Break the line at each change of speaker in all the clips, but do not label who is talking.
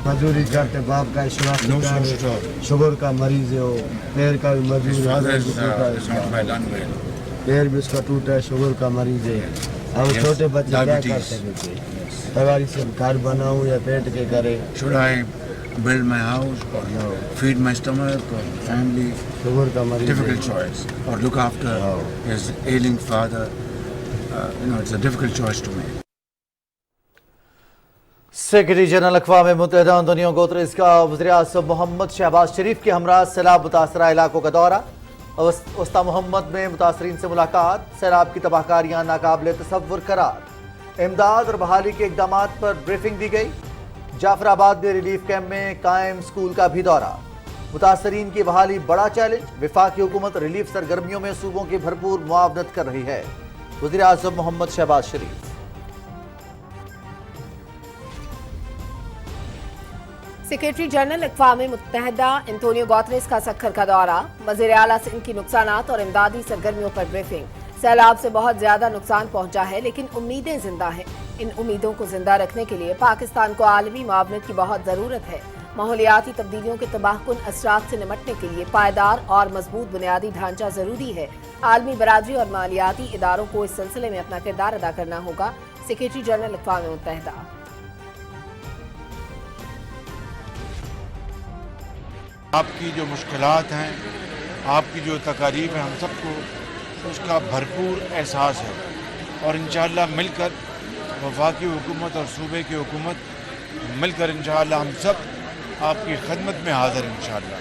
मजदूरी करते, बाप का शुगर का मरीज है, वो पैर का भी मजदूरी, पैर भी उसका टूटा है, शुगर का मरीज है। अब छोटे बच्चे क्या कर सकते हैं? तैयारी से घर बनाऊं या पेट के करे?
Should I build my house or feed my stomach or family?
Sugar का मरीज
Difficult choice. Or look after his ailing father. It's a difficult choice to make.
Secretary general अक़वाम मुत्तहिदा अंतोनियो गुतरेस का वज़ीर-ए-आज़म मोहम्मद शहबाज शरीफ के हमरा सैलाब मुतासरा इलाकों का दौरा। उस्ता मोहम्मद में मुतासरीन से मुलाकात। सैलाब की तबाहकारियाँ नाकाबिले तसव्वुर करार। इमदाद और बहाली के इक़दामात पर ब्रीफिंग दी गई। जाफराबाद में रिलीफ कैंप में कायम स्कूल का भी दौरा। मुतासरीन की बहाली बड़ा चैलेंज। वफाकी हुकूमत रिलीफ सरगर्मियों में सूबों की भरपूर मुआवनत कर रही है। वज़ीर-ए-आज़म मोहम्मद शहबाज शरीफ।
सेक्रेटरी जनरल अक़वाम मुत्तहिदा एंटोनियो गुतरेस का सक्खर का दौरा। वज़ीर आला सिंध की नुकसानात और इमदादी सरगर्मियों पर ब्रीफिंग। सैलाब से बहुत ज्यादा नुकसान पहुंचा है, लेकिन उम्मीदें जिंदा हैं। इन उम्मीदों को जिंदा रखने के लिए पाकिस्तान को आलमी मुआवनत की बहुत जरूरत है। माहौलियाती तब्दीलियों के तबाहकुन असरात से निपटने के लिए पायदार और मजबूत बुनियादी ढांचा जरूरी है। आलमी बरादरी और मालियाती इदारों को इस सिलसिले में अपना किरदार अदा करना होगा। सेक्रेटरी जनरल अक़वाम मुत्तहिदा।
आपकी जो मुश्किलात हैं, आपकी जो तकारीब हैं, हम सबको उसका भरपूर एहसास है और इंशाअल्लाह मिलकर वफाकी हुकूमत और सूबे की हुकूमत मिलकर इंशाअल्लाह हम सब आपकी खिदमत में हाजिर हैं इंशाअल्लाह।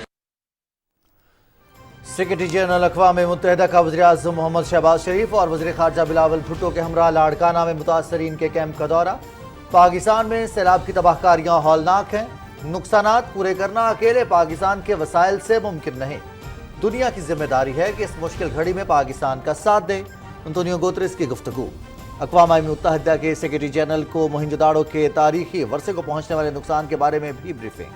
सेक्रेटरी जनरल अक़वाम मुत्तहिदा का वज़ीर-ए-आज़म मोहम्मद शहबाज शरीफ और वज़ीर ख़ारजा बिलावल भुट्टो के हमरा लाड़काना में मुतासरीन के कैंप का दौरा। पाकिस्तान में सैलाब की तबाहकारियाँ हौलनाक हैं। नुकसानात पूरे करना अकेले पाकिस्तान के वसाइल से मुमकिन नहीं। दुनिया की जिम्मेदारी है कि इस मुश्किल घड़ी में पाकिस्तान का साथ दे। एंटोनियो गुतरेस की गुफ्तगू। अक़वाम मुत्तहिदा के सेक्रेटरी जनरल को मोहनजोदाड़ो के तारीखी वर्षे को पहुंचने वाले नुकसान के बारे में भी briefing.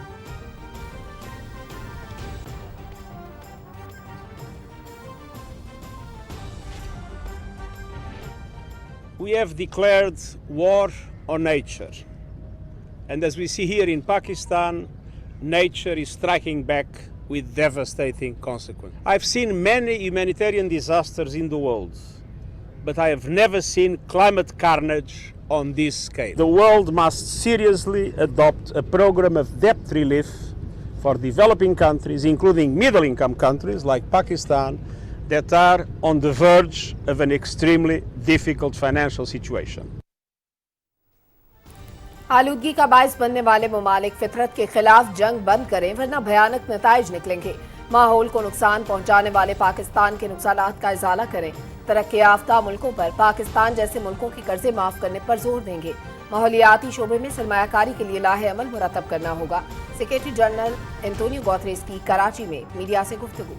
We have declared war on nature. And as we see here in Pakistan, nature is striking back with devastating consequences. I've seen many humanitarian disasters in the world, but I have never seen climate carnage on this scale. The world must seriously adopt a program of debt relief for developing countries, including middle-income countries like Pakistan, that are on the verge of an extremely difficult financial situation.
आलूदगी का बायस बनने वाले ममालिक फितरत के खिलाफ जंग बंद करें, वरना भयानक नताइज निकलेंगे। माहौल को नुकसान पहुंचाने वाले पाकिस्तान के नुकसानात का इजाला करें। तरक्की याफ्ता मुल्कों पर पाकिस्तान जैसे मुल्कों की कर्जे माफ करने पर जोर देंगे। माहौलियाती शोबे में सरमायाकारी के लिए लाहे अमल मुरतब करना होगा। सेक्रेटरी जनरल एंटोनियो गुतरेस की कराची में मीडिया से गुफ्तगू।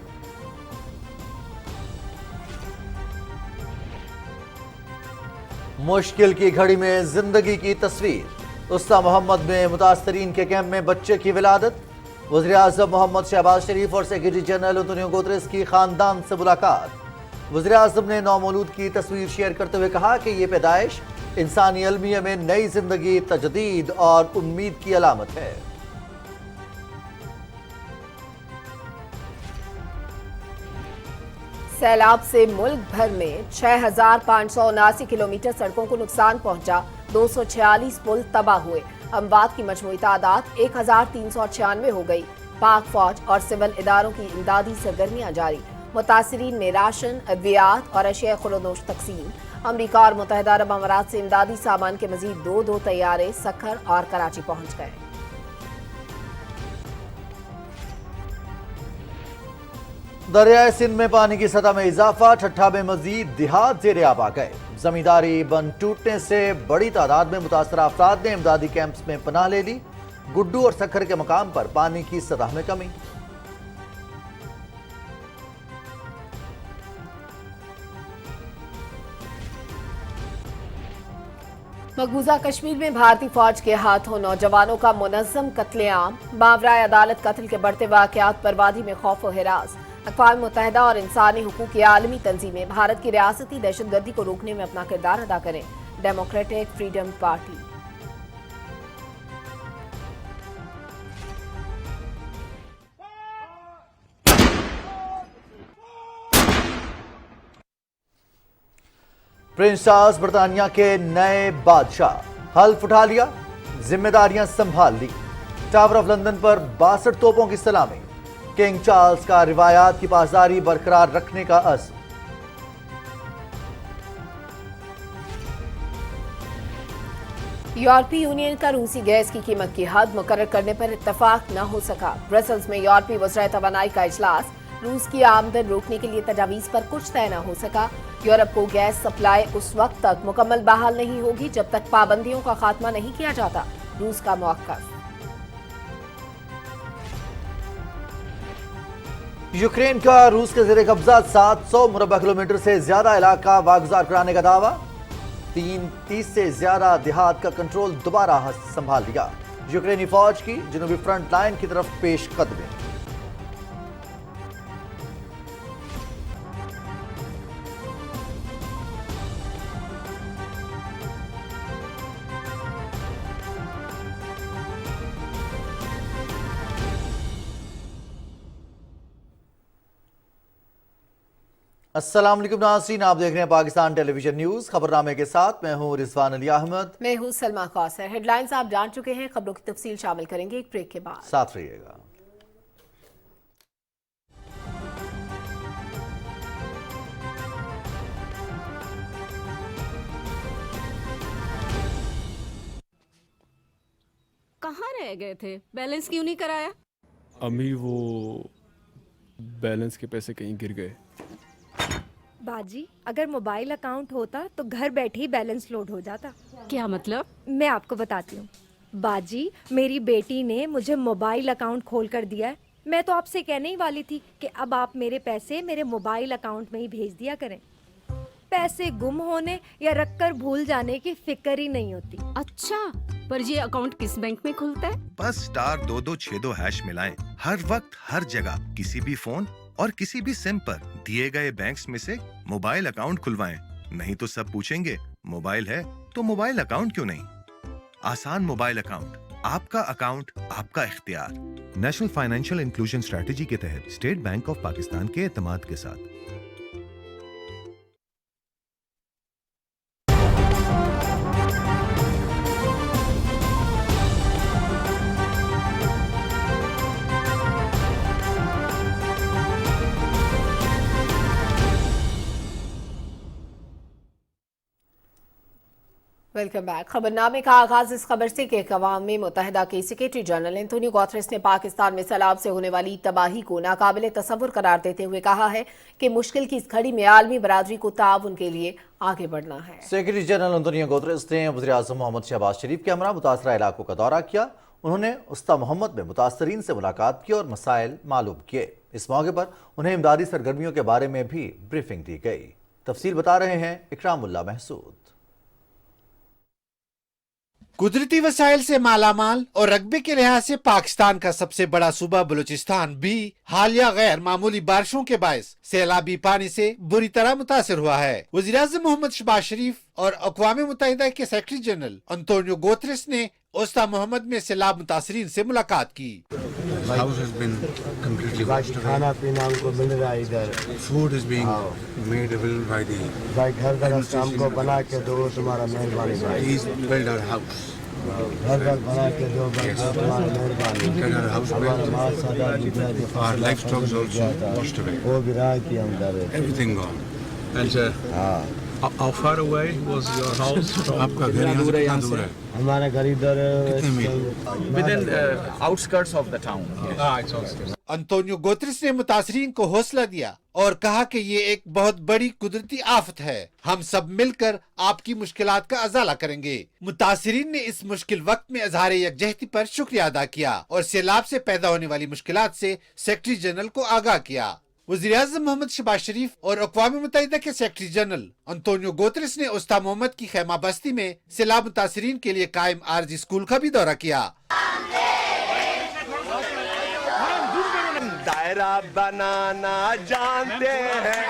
मुश्किल की घड़ी में जिंदगी की तस्वीर। उस्ता मोहम्मद में मुतासरीन के कैंप में बच्चे की विलादत। वज़ीर-ए-आज़म मोहम्मद शहबाज शरीफ और सेक्रेटरी जनरल एंटोनियो गुतरेस की खानदान से मुलाकात। वज़ीर-ए-आज़म ने नौमौलूद की तस्वीर शेयर करते हुए कहा कि ये पैदाइश इंसानी अलमिया में नई जिंदगी, तजदीद और उम्मीद की अलामत है।
सैलाब से मुल्क भर में 6,579 किलोमीटर सड़कों को नुकसान पहुंचा। 246 पुल तबाह हुए। अमवात की मजमूई तादाद 1,396 हो गई। पाक फौज और सिविल इदारों की इमदादी सरगर्मियां जारी। मुतासरीन में राशन, अद्वियात और अशिया खुलोनोश तकसीम। अमरीका और मुत्तहिदा अरब अमारात से इमदादी सामान के मजीद दो तैयारे सक्खर और कराची पहुंच गए।
दरियाए सिंध में पानी की सतह में इजाफा। ठट्ठा में मजीद देहात ज़ेरे आब आ गए। जमींदारी बंद टूटने से बड़ी तादाद में मुतासरा अफराद ने इमदादी कैंप्स में पनाह ले ली। गुड्डू और सक्खर के मकाम पर पानी की सतह में कमी।
मकबूजा कश्मीर में भारतीय फौज के हाथों नौजवानों का मुनज़्ज़म कत्लेआम। मावराए अदालत कत्ल के बढ़ते वाक़यात पर वादी में खौफ व हिरास। अक़वाम मुत्तहिदा और इंसानी हुकूक की आलमी तंजीमें भारत की रियासती दहशतगर्दी को रोकने में अपना किरदार अदा करें। Democratic freedom party.
Prince Charles बर्तानिया के नए बादशाह। हल्फ उठा लिया, जिम्मेदारियां संभाल ली। टावर ऑफ लंदन पर 62 तोपों की सलामी। किंग चार्ल्स का रिवायात की पासदारी बरकरार रखने का अज़्म।
यूरोपीय यूनियन का रूसी गैस की कीमत की हद मुकर्रर करने पर इत्तफाक न हो सका। ब्रसल्स में यूरोपीय वज़राए तवानाई का इजलास। रूस की आमदन रोकने के लिए तजावीज़ पर कुछ तय न हो सका। यूरोप को गैस सप्लाई उस वक्त तक मुकम्मल बहाल नहीं होगी जब तक पाबंदियों का खात्मा नहीं किया जाता। रूस का मौक़िफ़।
यूक्रेन का रूस के ज़ेरे कब्जा 700 मुरबा किलोमीटर से ज्यादा इलाका वागुजार कराने का दावा। 30 से ज्यादा देहात का कंट्रोल दोबारा संभाल लिया। यूक्रेनी फौज की जनूबी फ्रंट लाइन की तरफ पेश कदमी। अस्सलाम वालेकुम नाज़रीन, आप देख रहे हैं पाकिस्तान टेलीविजन न्यूज। खबरनामे के साथ मैं हूं रिजवान अली अहमद।
मैं हूं सलमा कौसर। हेडलाइंस आप जान चुके हैं, खबरों की तफसील शामिल करेंगे एक ब्रेक के बाद।
साथ रहिएगा।
कहाँ रह गए थे? बैलेंस क्यों नहीं कराया?
अम्मी वो बैलेंस के पैसे कहीं गिर गए।
बाजी, अगर मोबाइल अकाउंट होता तो घर बैठे ही बैलेंस लोड हो जाता।
क्या मतलब?
मैं आपको बताती हूँ। बाजी, मेरी बेटी ने मुझे मोबाइल अकाउंट खोल कर दिया है। मैं तो आपसे कहने ही वाली थी कि अब आप मेरे पैसे मेरे मोबाइल अकाउंट में ही भेज दिया करें। पैसे गुम होने या रखकर भूल जाने की फिक्र ही नहीं होती।
अच्छा, पर ये अकाउंट किस बैंक में खुलता है?
बस *2262# मिलाएं। हर वक्त हर जगह किसी भी फोन और किसी भी सिम पर दिए गए बैंक्स में से मोबाइल अकाउंट खुलवाएं। नहीं तो सब पूछेंगे मोबाइल है तो मोबाइल अकाउंट क्यों नहीं। आसान मोबाइल अकाउंट, आपका अकाउंट, आपका इख्तियार। नेशनल फाइनेंशियल इंक्लूजन स्ट्रेटेजी के तहत स्टेट बैंक ऑफ पाकिस्तान के एतमाद के साथ।
Welcome back. खबरनामे का आगाज इस खबर से कि अक़वाम मुत्तहिदा के सेक्रेटरी जनरल एंटोनियो गुतेरेस ने पाकिस्तान में सैलाब से होने वाली तबाही को नाकाबिल तसव्वुर करार देते हुए कहा है कि मुश्किल की इस घड़ी में आलमी बरादरी को ताउन के लिए आगे बढ़ना है।
सेक्रेटरी जनरल एंटोनियो गुतेरेस ने वज़ीर आज़म मोहम्मद शहबाज शरीफ के हमरा मुतासरा इलाकों का दौरा किया। उन्होंने उस्ता मोहम्मद में मुतासरीन से मुलाकात की और मसाइल मालूम किए। इस मौके पर उन्हें इमदादी सरगर्मियों के बारे में भी ब्रीफिंग दी गई। तफसील बता रहे हैं इकरामुल्लाह महसूद।
कुदरती वसाइल से मालामाल और रकबे के लिहाज से पाकिस्तान का सबसे बड़ा सूबा बलूचिस्तान भी हालिया गैर मामूली बारिशों के बायस सैलाबी पानी से बुरी तरह मुतासर हुआ है। वज़ीर आज़म मोहम्मद शहबाज शरीफ और अक़वाम मुत्तहिदा के सेक्रेटरी जनरल एंटोनियो गुतेरेस ने उस्ता मोहम्मद में सैलाब मुतासरीन से मुलाकात की।
खाना पीना उनको मिल रहा है इधर।
Food is being made available by the
भाई घर का हमको बना के दो, तुम्हारा मेहरबानी भाई।
Please build our house.
घर बना के दो भाई, तुम्हारा मेहरबानी।
Get our house
हमारा
built.
माँ सदा Gujarati
Our livestock is also washed away.
वो भी रहा कि हम डरे थे।
Everything gone.
हाँ,
How far away was your house from?
आपका घर यहाँ से कितना दूर है?
हमारा घर इधर
कितने मील?
within outskirts of the town.
Antonio Guterres ने मुतासरीन को हौसला दिया और कहा कि ये एक बहुत बड़ी कुदरती आफत है। हम सब मिलकर आपकी मुश्किलात का अजाला करेंगे। मुतासरीन ने इस मुश्किल वक्त में इज़हार यकजहती पर शुक्रिया अदा किया और सैलाब से पैदा होने वाली मुश्किलात से सेक्रेटरी जनरल को आगाह किया। वज़ीर आज़म मोहम्मद शहबाज शरीफ और अक़वाम मुत्तहिदा के सेक्रेटरी जनरल एंटोनियो गुतेरेस ने उस्ता मोहम्मद की खैमा बस्ती में सैलाब मुतासरीन के लिए कायम आरजी स्कूल का भी दौरा किया।
दायरा बनाना जानते हैं।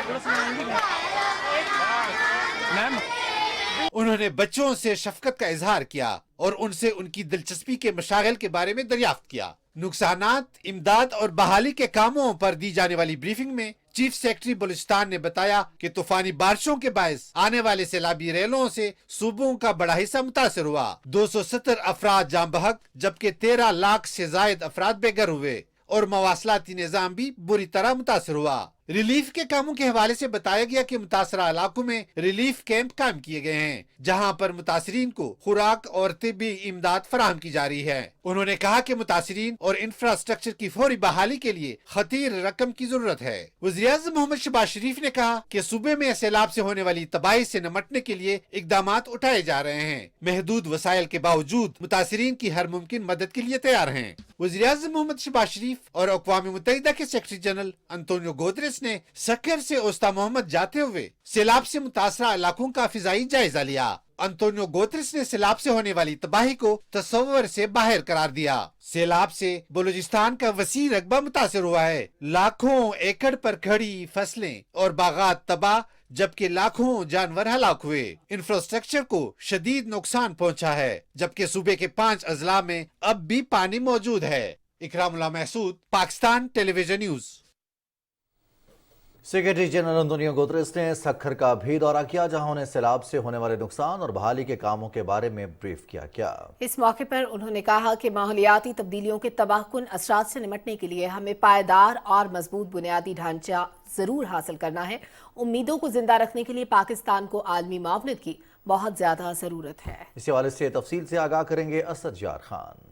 انہوں نے بچوں سے شفقت کا اظہار کیا اور ان سے ان کی دلچسپی کے مشاغل کے بارے میں دریافت کیا۔ نقصانات، امداد اور بحالی کے کاموں پر دی جانے والی بریفنگ میں چیف سیکرٹری بلوچستان نے بتایا کہ طوفانی بارشوں کے باعث آنے والے سیلابی ریلوں سے صوبوں کا بڑا حصہ متاثر ہوا۔ 270 افراد جاں بحق جبکہ 13 لاکھ سے زائد افراد بے گھر ہوئے اور مواصلاتی نظام بھی بری طرح متاثر ہوا۔ ریلیف کے کاموں کے حوالے سے بتایا گیا کہ متاثرہ علاقوں میں ریلیف کیمپ قائم کیے گئے ہیں جہاں پر متاثرین کو خوراک اور طبی امداد فراہم کی جا رہی ہے۔ انہوں نے کہا کہ متاثرین اور انفراسٹرکچر کی فوری بحالی کے لیے خطیر رقم کی ضرورت ہے۔ وزیراعظم محمد شہباز شریف نے کہا کہ صوبے میں سیلاب سے ہونے والی تباہی سے نمٹنے کے لیے اقدامات اٹھائے جا رہے ہیں، محدود وسائل کے باوجود متاثرین کی ہر ممکن مدد کے لیے تیار ہیں۔ وزیراعظم محمد شہباز شریف اور اقوام متحدہ کے سیکرٹری جنرل انطونیو گوتریس نے سکھر سے اوستا محمد جاتے ہوئے سیلاب سے متاثرہ علاقوں کا فضائی جائزہ لیا۔ انطونیو گوتریس نے سیلاب سے ہونے والی تباہی کو تصور سے باہر قرار دیا۔ سیلاب سے بلوچستان کا وسیع رقبہ متاثر ہوا ہے، لاکھوں ایکڑ پر کھڑی فصلیں اور باغات تباہ جبکہ لاکھوں جانور ہلاک ہوئے۔ انفراسٹرکچر کو شدید نقصان پہنچا ہے جبکہ صوبے کے 5 اضلاع میں اب بھی پانی موجود ہے۔ Ikram Ullah Mehsud, Pakistan television news.
Secretary general Antonio Guterres نے سکھر کا بھی دورہ کیا جہاں انہیں سیلاب سے ہونے والے نقصان اور بحالی کے کاموں کے بارے میں بریف کیا۔
اس موقع پر انہوں نے کہا کہ ماحولیاتی تبدیلیوں کے تباہ کن اثرات سے نمٹنے کے لیے ہمیں پائیدار اور مضبوط بنیادی ڈھانچہ ضرور حاصل کرنا ہے۔ امیدوں کو زندہ رکھنے کے لیے پاکستان کو عالمی معاونت کی بہت زیادہ ضرورت ہے۔
اس حوالے سے تفصیل سے آگاہ کریں گے اسد یار خان۔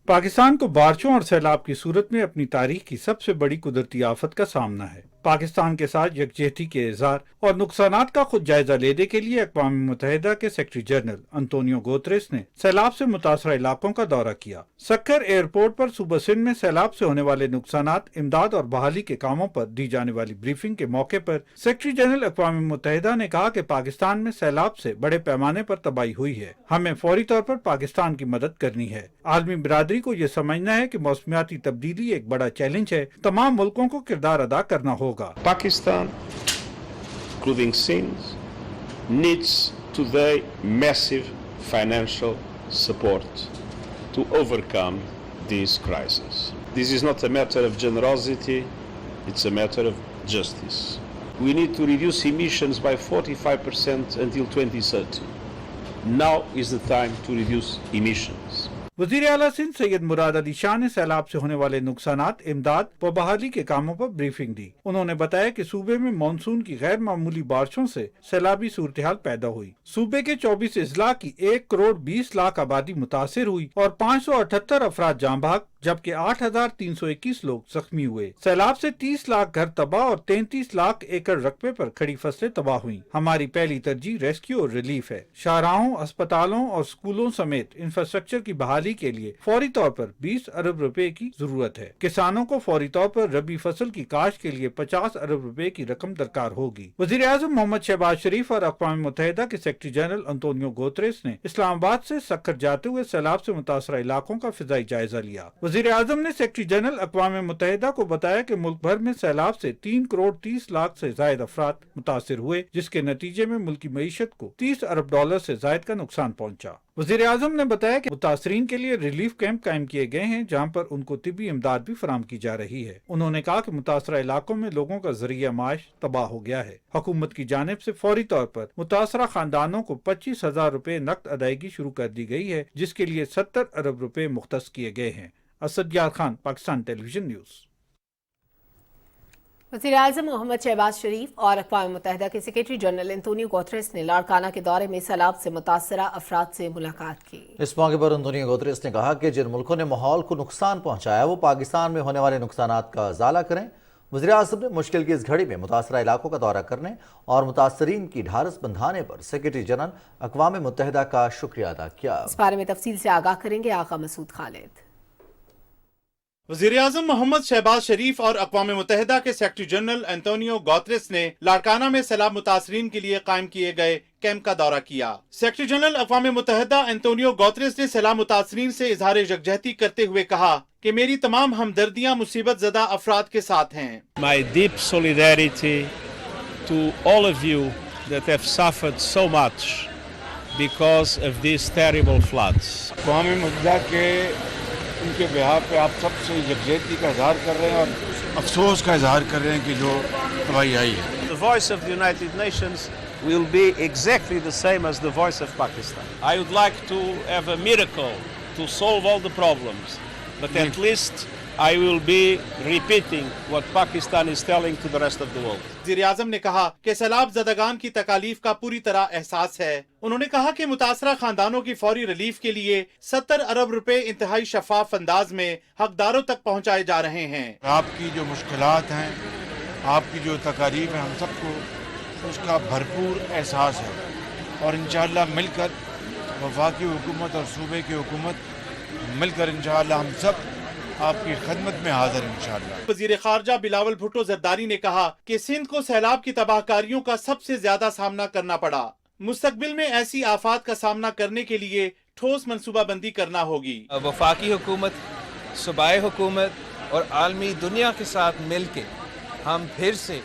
پاکستان کو بارشوں اور سیلاب کی صورت میں اپنی تاریخ کی سب سے بڑی قدرتی آفت کا سامنا ہے۔ پاکستان کے ساتھ یکجہتی کے اظہار اور نقصانات کا خود جائزہ لینے کے لیے اقوام متحدہ کے سیکرٹری جنرل انطونیو گوتریس نے سیلاب سے متاثرہ علاقوں کا دورہ کیا۔ سکھر ایئرپورٹ پر صوبہ سندھ میں سیلاب سے ہونے والے نقصانات، امداد اور بحالی کے کاموں پر دی جانے والی بریفنگ کے موقع پر سیکرٹری جنرل اقوام متحدہ نے کہا کہ پاکستان میں سیلاب سے بڑے پیمانے پر تباہی ہوئی ہے، ہمیں فوری طور پر پاکستان کی مدد کرنی ہے۔ عالمی برادری کو یہ سمجھنا ہے کہ موسمیاتی تبدیلی ایک بڑا چیلنج ہے، تمام ملکوں کو کردار ادا کرنا ہوگا۔
Pakistan, including Sindh, needs today massive financial support to overcome this crisis. This is not a matter of generosity, it's a matter of justice. We need to reduce emissions by 45% until 2030. Now is the time to reduce emissions.
وزیر اعلیٰ سندھ سید مراد علی شاہ نے سیلاب سے ہونے والے نقصانات، امداد و بحالی کے کاموں پر بریفنگ دی۔ انہوں نے بتایا کہ صوبے میں مانسون کی غیر معمولی بارشوں سے سیلابی صورتحال پیدا ہوئی۔ صوبے کے 24 اضلاع کی 1 کروڑ 20 لاکھ آبادی متاثر ہوئی اور 578 افراد جاں بحق جبکہ 8,321 لوگ زخمی ہوئے۔ سیلاب سے 30 لاکھ گھر تباہ اور 33 لاکھ ایکڑ رقبے پر کھڑی فصلیں تباہ ہوئیں۔ ہماری پہلی ترجیح ریسکیو اور ریلیف ہے۔ شاہراہوں، اسپتالوں اور سکولوں سمیت انفراسٹرکچر کی بحالی کے لیے فوری طور پر 20 ارب روپے کی ضرورت ہے۔ کسانوں کو فوری طور پر ربی فصل کی کاشت کے لیے 50 ارب روپے کی رقم درکار ہوگی۔ وزیر اعظم محمد شہباز شریف اور اقوام متحدہ کے سیکرٹری جنرل انطونیو گوتریس نے اسلام آباد سے سکھر جاتے ہوئے سیلاب سے متاثرہ علاقوں کا فضائی جائزہ لیا۔ وزیر اعظم نے سیکرٹری جنرل اقوام متحدہ کو بتایا کہ ملک بھر میں سیلاب سے 3 کروڑ 30 لاکھ سے زائد افراد متاثر ہوئے، جس کے نتیجے میں ملکی معیشت کو 30 ارب ڈالر سے زائد کا نقصان پہنچا۔ وزیر اعظم نے بتایا کہ متاثرین کے لیے ریلیف کیمپ قائم کیے گئے ہیں جہاں پر ان کو طبی امداد بھی فراہم کی جا رہی ہے۔ انہوں نے کہا کہ متاثرہ علاقوں میں لوگوں کا ذریعہ معاش تباہ ہو گیا ہے۔ حکومت کی جانب سے فوری طور پر متاثرہ خاندانوں کو 25,000 روپے نقد ادائیگی شروع کر دی گئی ہے، جس کے لیے 70 ارب روپے مختص کیے گئے ہیں۔ اسد یار Khan, Pakistan television news.
وزیر اعظم محمد شہباز شریف اور اقوام متحدہ کے سیکرٹری جنرل انطونیو گوتریس نے لاڑکانہ کے دورے میں سیلاب سے متاثرہ افراد سے ملاقات کی۔
اس موقع پر انطونیو گوتریس نے کہا کہ جن ملکوں نے ماحول کو نقصان پہنچایا وہ پاکستان میں ہونے والے نقصانات کا ازالہ کریں۔ وزیر اعظم نے مشکل کی اس گھڑی میں متاثرہ علاقوں کا دورہ کرنے اور متاثرین کی ڈھارس بندھانے پر سیکرٹری جنرل اقوام متحدہ کا شکریہ ادا کیا۔
اس بارے میں تفصیل سے آگاہ کریں گے آقا مسعود خالد۔
وزیر اعظم محمد شہباز شریف اور اقوام متحدہ کے سیکرٹری جنرل انطونیو گوتریس نے لاڑکانہ میں سیلاب متاثرین کے لیے قائم کیے گئے کیمپ کا دورہ کیا۔ سیکرٹری جنرل اقوام متحدہ انطونیو گوتریس نے سیلاب متاثرین سے اظہار یکجہتی کرتے ہوئے کہا کہ میری تمام ہمدردیاں مصیبت زدہ افراد کے ساتھ ہیں۔
My deep solidarity to all of you that have suffered so much because of these terrible floods.
अक़वाम मुत्तहिदा के उनके बिहाफ पे आप सबसे यकजहती का इजहार कर रहे हैं और अफसोस का इजहार कर रहे हैं कि जो तबाही आई है.
The voice of the United Nations will be exactly the same as the voice of Pakistan. I would like to have a miracle to solve all the problems, but at least I will be repeating what Pakistan is telling to the rest of the world.
वज़ीर आज़म ने कहा कि सैलाब ज़दगान की तकालीफ का पूरी तरह एहसास है. उन्होंने कहा कि मुतासरा खानदानों की फौरी रिलीफ के लिए 70 अरब रुपए इंतहाई शफाफ अंदाज में हकदारों तक पहुँचाए जा रहे हैं.
आपकी जो मुश्किलात हैं, आपकी जो तकालीफ है, हम सबको उसका भरपूर एहसास है और इंशाअल्लाह मिलकर वफाकी हुकूमत और सूबे की हुकूमत मिलकर इंशाअल्लाह हम सब आपकी खिदमत में हाजिर हैं इंशाअल्लाह.
वज़ीर ख़ारजा बिलावल भुट्टो ज़रदारी ने कहा कि सिंध को सैलाब की तबाहकारियों का सबसे ज्यादा सामना करना पड़ा. मुस्तकबिल में ऐसी आफात का सामना करने के लिए ठोस मनसूबाबंदी करना होगी.
वफाकी हुकूमत, सूबाई हुकूमत और आलमी दुनिया के साथ मिलके हम फिर से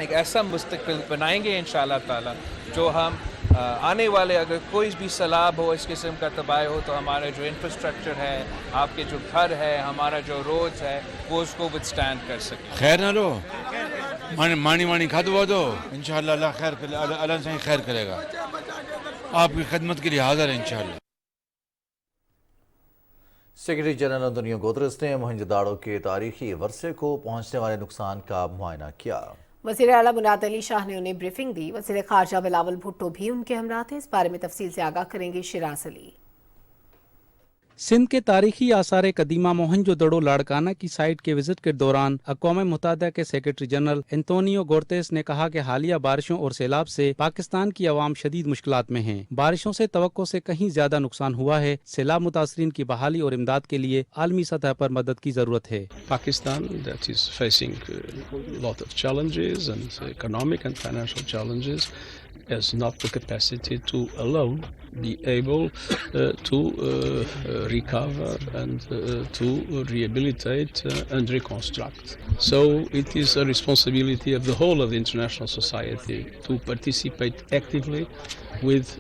एक ऐसा मुस्तकबिल बनाएंगे इंशाअल्लाह ताला जो हम आने वाले अगर कोई भी सैलाब हो, इस किस्म का तबाही हो, तो हमारा जो इंफ्रास्ट्रक्चर है, आपके जो घर है, हमारा जो रोड्स है, वो उसको विथस्टैंड कर सके.
खैर ना लो, मानी खादवा दो, इंशाअल्लाह अल्लाह खैर अल्लाह से खैर करेगा. आपकी खिदमत के लिए हाजिर है इंशाअल्लाह.
सेक्रेटरी जनरल अंतोनियो गुतेरेस ने मोहनजोदाड़ो के तारीखी वर्से को पहुंचने वाले नुकसान का मुआयना किया.
वज़ीर आला मुराद अली शाह ने उन्हें ब्रीफिंग दी. वज़ीर ख़ारजा बिलावल भुट्टो भी उनके हमरा थे. इस बारे में तफसील से आगाह करेंगे शिराज अली.
सिंध के तारीखी आसार कदीमा मोहनजोदड़ो लाड़काना की साइट के विजिट के दौरान अक़वाम मुत्तहिदा के सेक्रेटरी जनरल एंटोनियो गुतेरेस ने कहा कि हालिया बारिशों और सैलाब से पाकिस्तान की आवाम शदीद मुश्किलात में हैं. बारिशों से तवक्को से कहीं ज्यादा नुकसान हुआ है. सैलाब मुतासरीन की बहाली और इमदाद के लिए आलमी सतह पर मदद की जरूरत है.
Pakistan that is facing a lot of challenges and economic and financial challenges has not the capacity to alone be able to recover and to rehabilitate and reconstruct. So it is a responsibility of the whole of the international society to participate actively with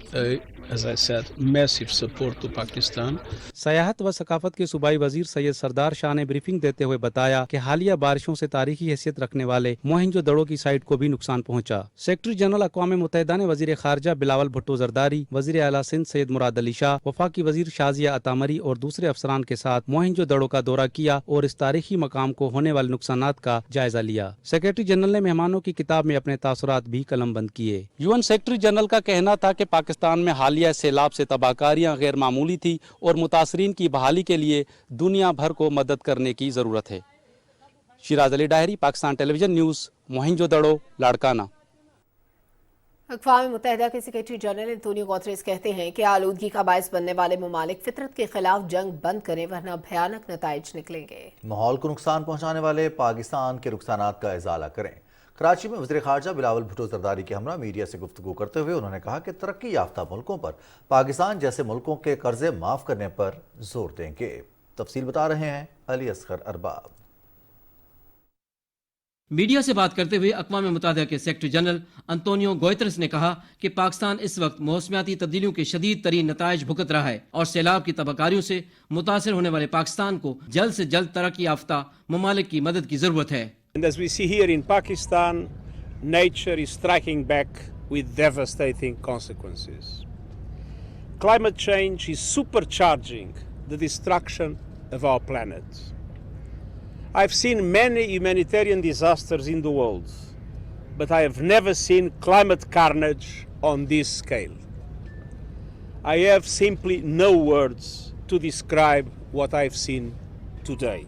as I said, massive support to Pakistan.
सयाहत व सकाफत के सूबाई वजीर सैयद सरदार शाह ने briefing देते हुए बताया कि हालिया बारिशों से तारीखी हैसियत रखने वाले मोहनजोदड़ो की साइट को भी नुकसान पहुंचा. सेक्रेटरी जनरल अक़वाम मुत्तहिदा ने वजीर ख़ारजा बिलावल भुट्टो ज़रदारी, वजीर आला सिंध सैयद मुराद अली शाह, वफाकी वजीर शाजिया अतामरी और दूसरे अफसरान के साथ मोहनजोदड़ो का दौरा किया और इस तारीखी मकाम को होने वाले नुकसानात का जायजा लिया. सेक्रेटरी जनरल ने मेहमानों की किताब में अपने तासुरात भी कलमबंद किए. यूएन सेक्रेटरी जनरल का कहना था कि पाकिस्तान में हालिया सैलाब से तबाहकारियां गैर मामूली थी और मुतासरीन की बहाली के लिए दुनिया भर को मदद करने की जरूरत है. Shiraz Ali Dahri, Pakistan television news, Mohenjo-daro Larkana.
अक़वाम मुत्तहिदा के सेक्रेटरी जनरल एंटोनियो गुतेरेस कहते हैं कि आलूदगी का बायस बनने वाले ममालिक फितरत के खिलाफ जंग बंद करें वरना भयानक नताइज निकलेंगे.
माहौल को नुकसान पहुंचाने वाले पाकिस्तान के नुकसानात का इजाला करें. कराची में वज़ीर ख़ारजा बिलावल भुट्टो ज़रदारी के हमरा मीडिया से गुफ्तगू करते हुए उन्होंने कहा कि तरक्की याफ्ता मुल्कों पर पाकिस्तान जैसे मुल्कों के कर्जे माफ़ करने पर जोर देंगे. तफसील बता रहे हैं अली असगर अरबाब.
मीडिया से बात करते हुए अक़वाम मुत्तहिदा के सेक्रेटरी जनरल अंतोनियो गुतेरेस ने कहा कि पाकिस्तान इस वक्त मौसमियाती तब्दीलियों के शदीद तरीन नताइज भुगत रहा है और सैलाब की तबाहकारियों से मुतासर होने वाले पाकिस्तान को जल्द से जल्द तरक्की याफ्ता ममालिक की मदद की जरूरत है.
And as we see here in Pakistan, nature is striking back with devastating consequences. Climate change is supercharging the destruction of our planet. I've seen many humanitarian disasters in the world, but I have never seen climate carnage on this scale. I have simply no words to describe what I've seen today.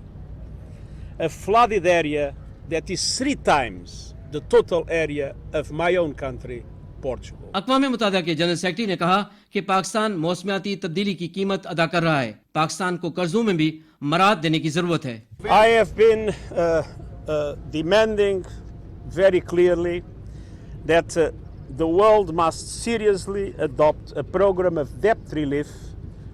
A flooded area that is 3 times the total area of my own country, Portugal.
अक़वाम मुत्तहिदा के general secretary ने कहा कि पाकिस्तान मौसमियाती तब्दीली की कीमत अदा कर रहा है. पाकिस्तान को कर्जों में भी मराद देने की जरूरत है.
I have been demanding very clearly that the world must seriously adopt a program of debt relief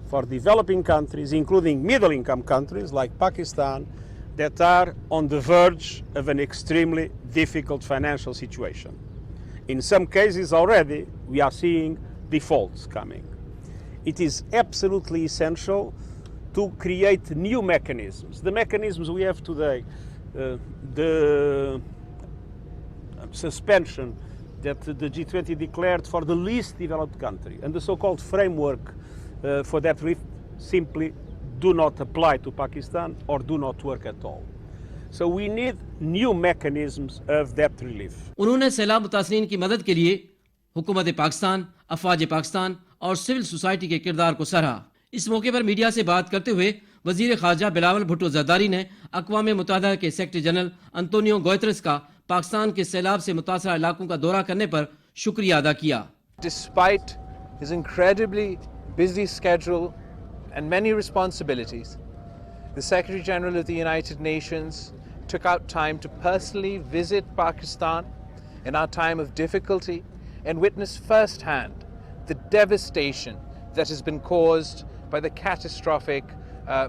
for developing countries, including middle-income countries like Pakistan, that are on the verge of an extremely difficult financial situation. In some cases already we are seeing defaults coming. It is absolutely essential to create new mechanisms. The mechanisms we have today, the suspension that the G20 declared for the least developed country and the so-called framework for that relief simply do not apply to Pakistan or do not work at all. So we need new mechanisms of debt relief.
उन्होंने सैलाब मुतासरीन की मदद के लिए हुकूमत पाकिस्तान, अफवाज पाकिस्तान और civil society के किरदार को सराहा। इस मौके पर मीडिया से बात करते हुए वजीर खारजा बिलावल भुट्टो जरदारी ने अक़वाम मुत्तहिदा के सेक्रेटरी जनरल अंतोनियो गुतेरेस का पाकिस्तान के सैलाब से मुतासरा इलाकों का दौरा करने पर शुक्रिया अदा किया।
Despite his incredibly busy schedule and many responsibilities, the Secretary General of the United Nations took out time to personally visit Pakistan in our time of difficulty and witness firsthand the devastation that has been caused by the catastrophic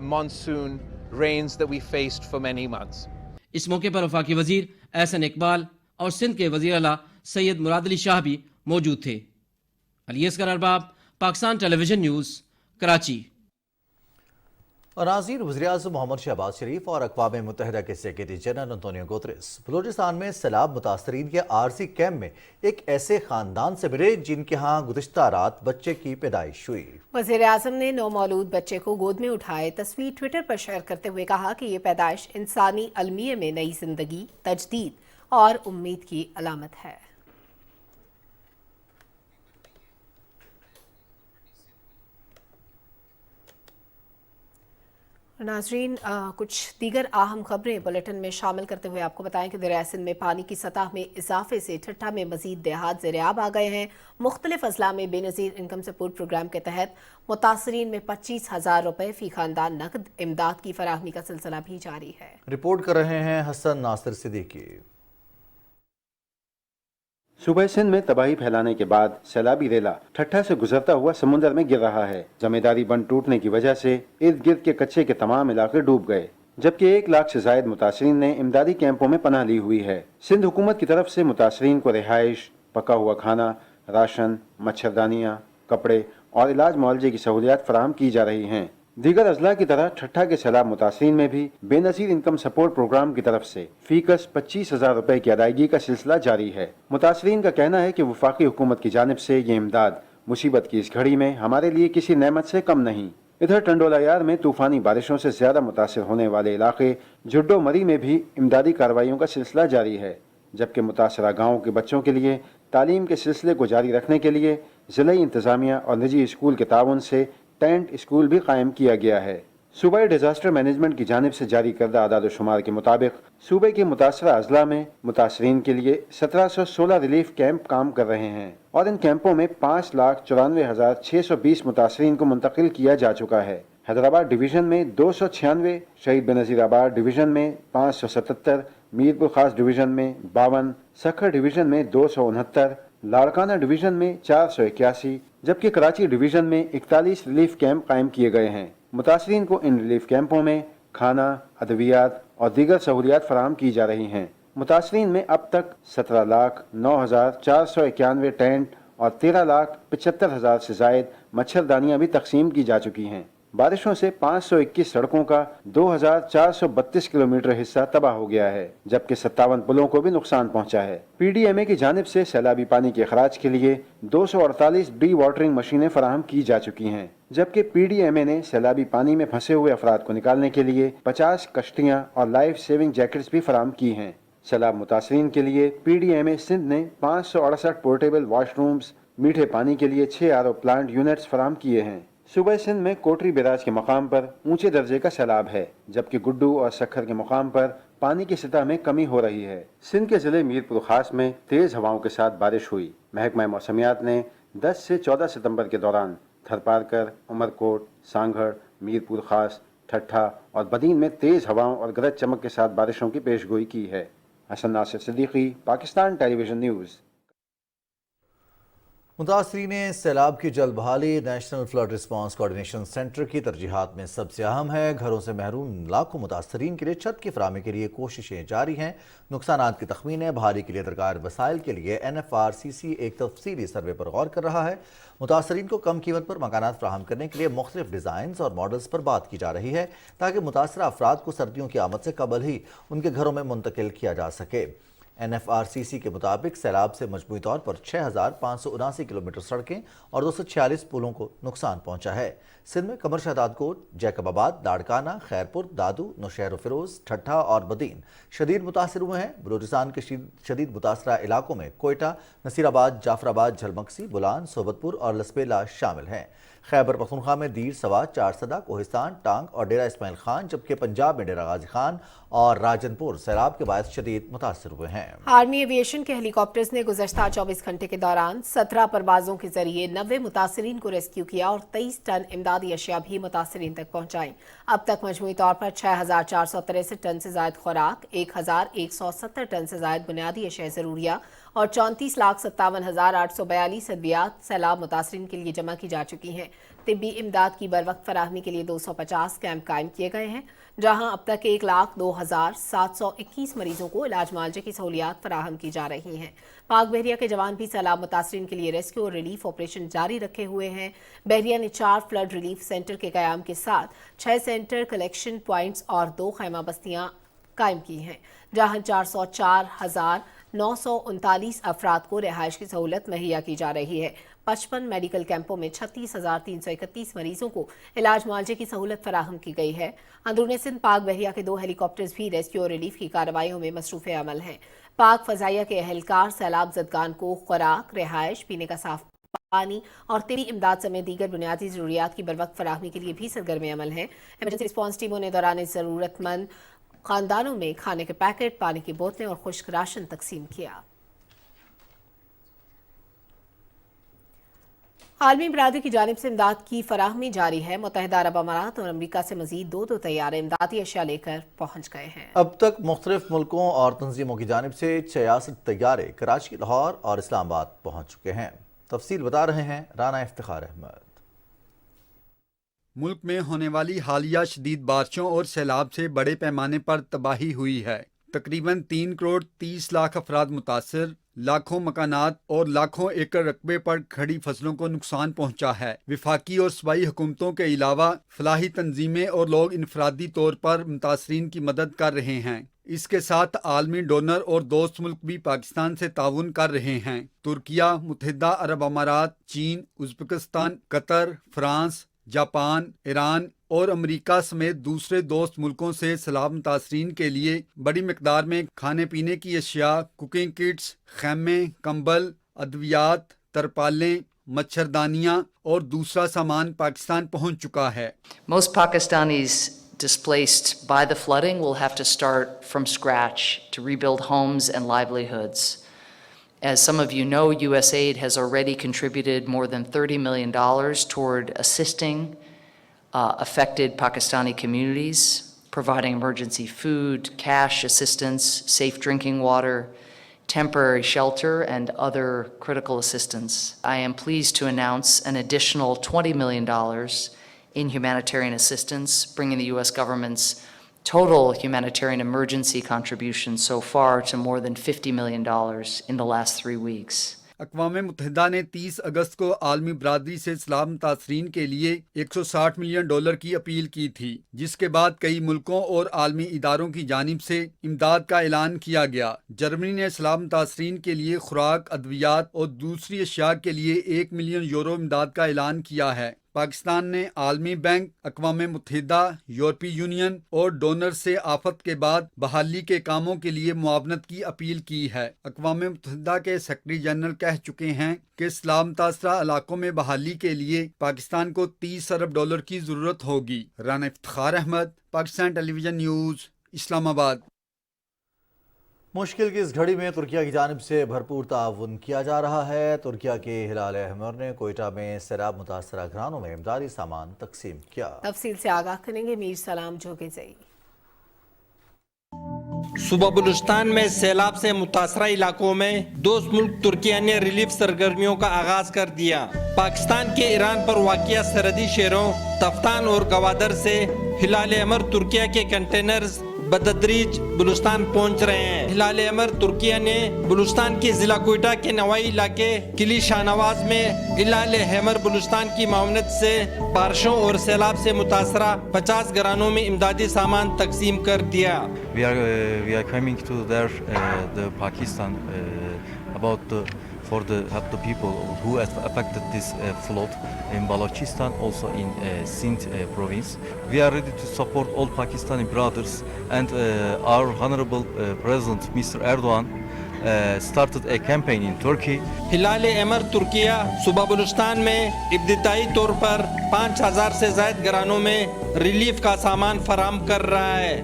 monsoon rains that we faced for many months.
इस मौके पर वफाकी वजीर एहसन इकबाल और सिंध के वजीर आला सैयद मुराद अली शाह भी मौजूद थे। Ali Asghar Arbab, Pakistan television news, Karachi.
और नाज़रीन, वज़ीर-ए-आज़म मोहम्मद शहबाज शरीफ और अक़वाम मुत्तहिदा के secretary general Antonio Guterres Balochistan में सैलाब मुतासरीन के आरजी कैंप में एक ऐसे ख़ानदान से मिले जिनके यहाँ गुज़िश्ता रात बच्चे की पैदाइश हुई।
वज़ीर-ए-आज़म ने नौमौलूद बच्चे को गोद में उठाए तस्वीर ट्विटर पर शेयर करते हुए कहा कि ये पैदाइश इंसानी अलमिये में नई जिंदगी, तजदीद और उम्मीद की अलामत है। नाजरीन, कुछ दीगर अहम खबरें बुलेटिन में शामिल करते हुए आपको बताएं कि दरिया सिंध में पानी की सतह में इजाफे से ठट्ठा में मजीद देहात ज़ेर-ए-आब आ गए हैं। मुख्तलिफ अजला में बेनज़ीर इनकम सपोर्ट प्रोग्राम के तहत मुतासरीन में 25,000 रुपये फ़ी खानदान नकद इमदाद की फराहमी का सिलसिला भी जारी है।
रिपोर्ट कर रहे हैं हसन नासिर सिद्दीकी।
सूबे सिंध में तबाही फैलाने के बाद सैलाबी रेला ठट्ठा से गुजरता हुआ समुद्र में गिर रहा है। जमेदारी बंद टूटने की वजह से इर्द गिर्द के कच्चे के तमाम इलाके डूब गए, जबकि 1 लाख से जायद मुतासरीन ने इमदादी कैंपों में पनाह ली हुई है। सिंध हुकूमत की तरफ से मुतासरीन को रिहाइश, पका हुआ खाना, राशन, मच्छरदानियाँ, कपड़े और इलाज मुआवजे की सहूलियात फराहम की जा रही हैं। दीगर अजला की तरह ठट्ठा के सैलाब मुतासरीन में भी बेनज़ीर इनकम सपोर्ट प्रोग्राम की तरफ से फीकस 25,000 रुपए की अदायगी का सिलसिला जारी है। मुतासरीन का कहना है कि वफाकी हुकूमत की जानिब से ये इमदाद मुसीबत की इस घड़ी में हमारे लिए किसी नेमत से कम नहीं। इधर टंडोला यार में तूफानी बारिशों से ज्यादा मुतासर होने वाले इलाके जुड्डो मरी में भी इमदादी कार्रवाइयों का सिलसिला जारी है, जबकि मुतासरा गाँव के बच्चों के लिए तालीम के सिलसिले को जारी रखने के लिए ज़िले इंतज़ामिया और निजी स्कूल के ताउन से टेंट स्कूल भी कायम किया गया है। सूबाई डिजास्टर मैनेजमेंट की जानिब से जारी करदा आदाद शुमार के मुताबिक सूबे के मुतासरा अजला में मुतासरीन के लिए 1716 रिलीफ कैंप काम कर रहे हैं और इन कैंपों में 5,94,620 मुतासरीन को मुंतकिल किया जा चुका है। हैदराबाद डिवीज़न में 296, शहीद बेनज़ीराबाद डिवीज़न में 577, मीरपुर खास डिवीज़न में 52, सखर डिवीज़न में 269, लाड़काना डिवीज़न में 481, जबकि कराची डिवीज़न में 41 रिलीफ कैंप कायम किए गए हैं। मुतासरीन को इन रिलीफ कैंपों में खाना, अद्वियात और दीगर सहूलियात फराहम की जा रही हैं। मुतासरीन में अब तक 17,09,491 टेंट और 13,75,000 से जायद मच्छरदानियाँ भी तकसीम की जा चुकी हैं। बारिशों से 521 सड़कों का 2,432 किलोमीटर हिस्सा तबाह हो गया है, जबकि 57 पुलों को भी नुकसान पहुंचा है। PDMA की जानिब से सैलाबी पानी के अखराज के लिए 248 डी वाटरिंग मशीनें फराहम की जा चुकी हैं, जबकि PDMA ने सैलाबी पानी में फंसे हुए अफराद को निकालने के लिए 50 कश्तियां और लाइफ सेविंग जैकेट्स भी फराहम की हैं। सैलाब मुतासरीन के लिए PDMA सिंध ने 568 पोर्टेबल वाशरूम्स, मीठे पानी के लिए 6 RO प्लांट यूनिट्स फराहम किए हैं। सूबे सिंध में कोटरी बैराज के मकाम पर ऊंचे दर्जे का सैलाब है, जबकि गुड्डू और सखर के मकाम पर पानी की सतह में कमी हो रही है। सिंध के जिले मीरपुर खास में तेज हवाओं के साथ बारिश हुई। महकमा मौसमियात ने 10 से 14 सितंबर के दौरान थरपारकर, उमरकोट, सांगड़, मीरपुर खास, ठट्ठा और बदीन में तेज हवाओं और गरज चमक के साथ बारिशों की पेशगोई की है। Hasan Nasir Siddiqui, Pakistan television news.
متاثرین سیلاب کی جلد بحالی national flood response coordination centre کی ترجیحات میں سب سے اہم ہے۔ گھروں سے محروم لاکھوں متاثرین کے لیے چھت کی فراہمی کے لیے کوششیں جاری ہیں۔ نقصانات کے تخمینے بحالی کے لیے درکار وسائل کے لیے NFRCC ایک تفصیلی سروے پر غور کر رہا ہے۔ متاثرین کو کم قیمت پر مکانات فراہم کرنے کے لیے مختلف ڈیزائنز اور ماڈلز پر بات کی جا رہی ہے تاکہ متاثرہ افراد کو سردیوں کی آمد سے قبل ہی ان کے گھروں میں منتقل کیا جا سکے۔ NFRCC کے مطابق سیلاب سے مجموعی طور پر 6,579 کلومیٹر سڑکیں اور 246 پلوں کو نقصان پہنچا ہے۔ سندھ میں قمر شہداد کوٹ، جیکب آباد، لاڑکانہ، خیرپور، دادو، نوشہر و فیروز، ٹھٹھہ اور بدین شدید متاثر ہوئے ہیں۔ بلوچستان کے شدید متاثرہ علاقوں میں کوئٹہ، نصیر آباد، جعفر آباد، جھلمکسی، بولان، صحبت پور اور لسبیلا شامل ہیں۔ خیبر پختونخوا میں دیر، سوات، چارسدہ، کوہستان، ٹانگ اور ڈیرہ اسماعیل خان، جبکہ پنجاب میں ڈیرہ غازی خان اور راجن پور سیلاب کے باعث شدید متاثر ہوئے ہیں۔
آرمی ایویشن کے ہیلی کاپٹرز نے گزشتہ 24 گھنٹے کے دوران 17 پروازوں کے ذریعے 90 متاثرین کو ریسکیو کیا اور 23 ٹن امدادی اشیاء بھی متاثرین تک پہنچائیں۔ اب تک مجموعی طور پر 6,463 ٹن سے زائد خوراک، 1,170 ٹن سے زائد بنیادی اشیاء ضروریہ اور 34,57,842 ادویات سیلاب متاثرین کے لیے جمع کی جا چکی ہیں۔ طبی امداد کی بروقت فراہمی کے لیے 250 کیمپ قائم کیے گئے ہیں، جہاں اب تک 1,02,721 مریضوں کو علاج معالجے کی سہولیات فراہم کی جا رہی ہیں۔ پاک بحریہ کے جوان بھی سیلاب متاثرین کے لیے ریسکیو اور ریلیف آپریشن جاری رکھے ہوئے ہیں۔ بحریہ نے 4 فلڈ ریلیف سینٹر کے قیام کے ساتھ 6 سینٹر کلیکشن پوائنٹس اور 2 خیمہ بستیاں قائم کی ہیں، جہاں 404,939 افراد کو رہائش کی سہولت مہیا کی جا رہی ہے۔ 55 میڈیکل کیمپوں میں 36,331 مریضوں کو علاج معالجے کی سہولت فراہم کی گئی ہے۔ اندرون سندھ پاک بحریہ کے 2 ہیلی کاپٹرز بھی ریسکیو اور ریلیف کی کارروائیوں میں مصروف عمل ہیں۔ پاک فضائیہ کے اہلکار سیلاب زدگان کو خوراک، رہائش، پینے کا صاف پانی اور طبی امداد سمیت دیگر بنیادی ضروریات کی بروقت فراہمی کے لیے بھی سرگرم عمل ہیں۔ ایمرجنسی رسپانس ٹیموں نے دوران ضرورت مند خاندانوں میں کھانے کے پیکٹ، پانی کی بوتلیں اور خشک راشن تقسیم کیا۔ عالمی برادری کی جانب سے امداد کی فراہمی جاری ہے۔ متحدہ عرب امارات اور امریکہ سے مزید 2 طیارے امدادی اشیاء لے کر پہنچ گئے ہیں۔
اب تک مختلف ملکوں اور تنظیموں کی جانب سے 66 طیارے کراچی، لاہور اور اسلام آباد پہنچ چکے ہیں۔ تفصیل بتا رہے ہیں رانا افتخار احمد۔
ملک میں ہونے والی حالیہ شدید بارشوں اور سیلاب سے بڑے پیمانے پر تباہی ہوئی ہے۔ تقریباً 3 کروڑ 30 لاکھ افراد متاثر، لاکھوں مکانات اور لاکھوں ایکڑ رقبے پر کھڑی فصلوں کو نقصان پہنچا ہے۔ وفاقی اور صوبائی حکومتوں کے علاوہ فلاحی تنظیمیں اور لوگ انفرادی طور پر متاثرین کی مدد کر رہے ہیں۔ اس کے ساتھ عالمی ڈونر اور دوست ملک بھی پاکستان سے تعاون کر رہے ہیں۔ ترکیہ، متحدہ عرب امارات، چین، ازبکستان، قطر، فرانس، جاپان، ایران اور امریکہ سمیت دوسرے دوست ملکوں سے سیلاب متاثرین کے لیے بڑی مقدار میں کھانے پینے کی اشیاء، کوکنگ کٹس، خیمے، کمبل، ادویات، ترپالیں، مچھردانیاں اور دوسرا سامان پاکستان پہنچ چکا ہے۔
Most Pakistanis displaced by the flooding will have to start from scratch to rebuild homes and livelihoods. As some of you know, USAID has already contributed more than $30 million toward assisting affected Pakistani communities, providing emergency food, cash assistance, safe drinking water, temporary shelter, and other critical assistance. I am pleased to announce an additional $20 million in humanitarian assistance, bringing the U.S. government's total humanitarian emergency contribution so far to more than $50 million in the last 3 weeks.
اقوام متحدہ نے 30 اگست کو عالمی برادری سے سیلاب متاثرین کے لیے $160 ملین کی اپیل کی تھی، جس کے بعد کئی ملکوں اور عالمی اداروں کی جانب سے امداد کا اعلان کیا گیا۔ جرمنی نے سیلاب متاثرین کے لیے خوراک، ادویات اور دوسری اشیاء کے لیے €1 ملین امداد کا اعلان کیا ہے۔ پاکستان نے عالمی بینک، اقوام متحدہ، یورپی یونین اور ڈونر سے آفت کے بعد بحالی کے کاموں کے لیے معاونت کی اپیل کی ہے۔ اقوام متحدہ کے سیکرٹری جنرل کہہ چکے ہیں کہ سیلاب متاثرہ علاقوں میں بحالی کے لیے پاکستان کو $30 ارب کی ضرورت ہوگی۔ Rana Iftikhar Ahmad, Pakistan television news, اسلام آباد۔
مشکل کی اس گھڑی میں ترکیہ کی جانب سے بھرپور تعاون کیا جا رہا ہے۔ ترکیہ کے ہلال احمر نے کوئٹہ میں سیلاب متاثرہ گھرانوں میں امدادی سامان تقسیم کیا۔
تفصیل سے آگاہ کریں گے میر سلام جوگے زئی۔
सूबा बलूचिस्तान में सैलाब से मुतासरा इलाकों में दोस्त मुल्क तुर्किया ने रिलीफ सरगर्मियों का आगाज कर दिया। पाकिस्तान के ईरान पर वाक़िया सरहदी शहरों तफ्तान और गवादर से हिलाल अमर तुर्किया के कंटेनर्स बददरीज बलूचिस्तान पहुंच रहे हैं। हिलाल अमर तुर्किया ने बलूचिस्तान के जिला कोयटा के नवाई इलाके किली शाहनवाज में हिलाल हैमर बलूचिस्तान की मावनत से बारिशों और सैलाब से मुतासरा 50 घरानों में इमदादी सामान तकसीम कर दिया।
We are coming to there, the Pakistan about for the help the people who has affected this flood in Balochistan, also in Sindh province. We are ready to support all Pakistani brothers, and our honorable President Mr. Erdogan started a campaign in Turkey.
हिलाल अमर तुर्किया सूबा बलूचिस्तान में इब्तिदाई तौर पर 5000 से ज़ायद घरानों में relief का सामान फराहम कर रहा है।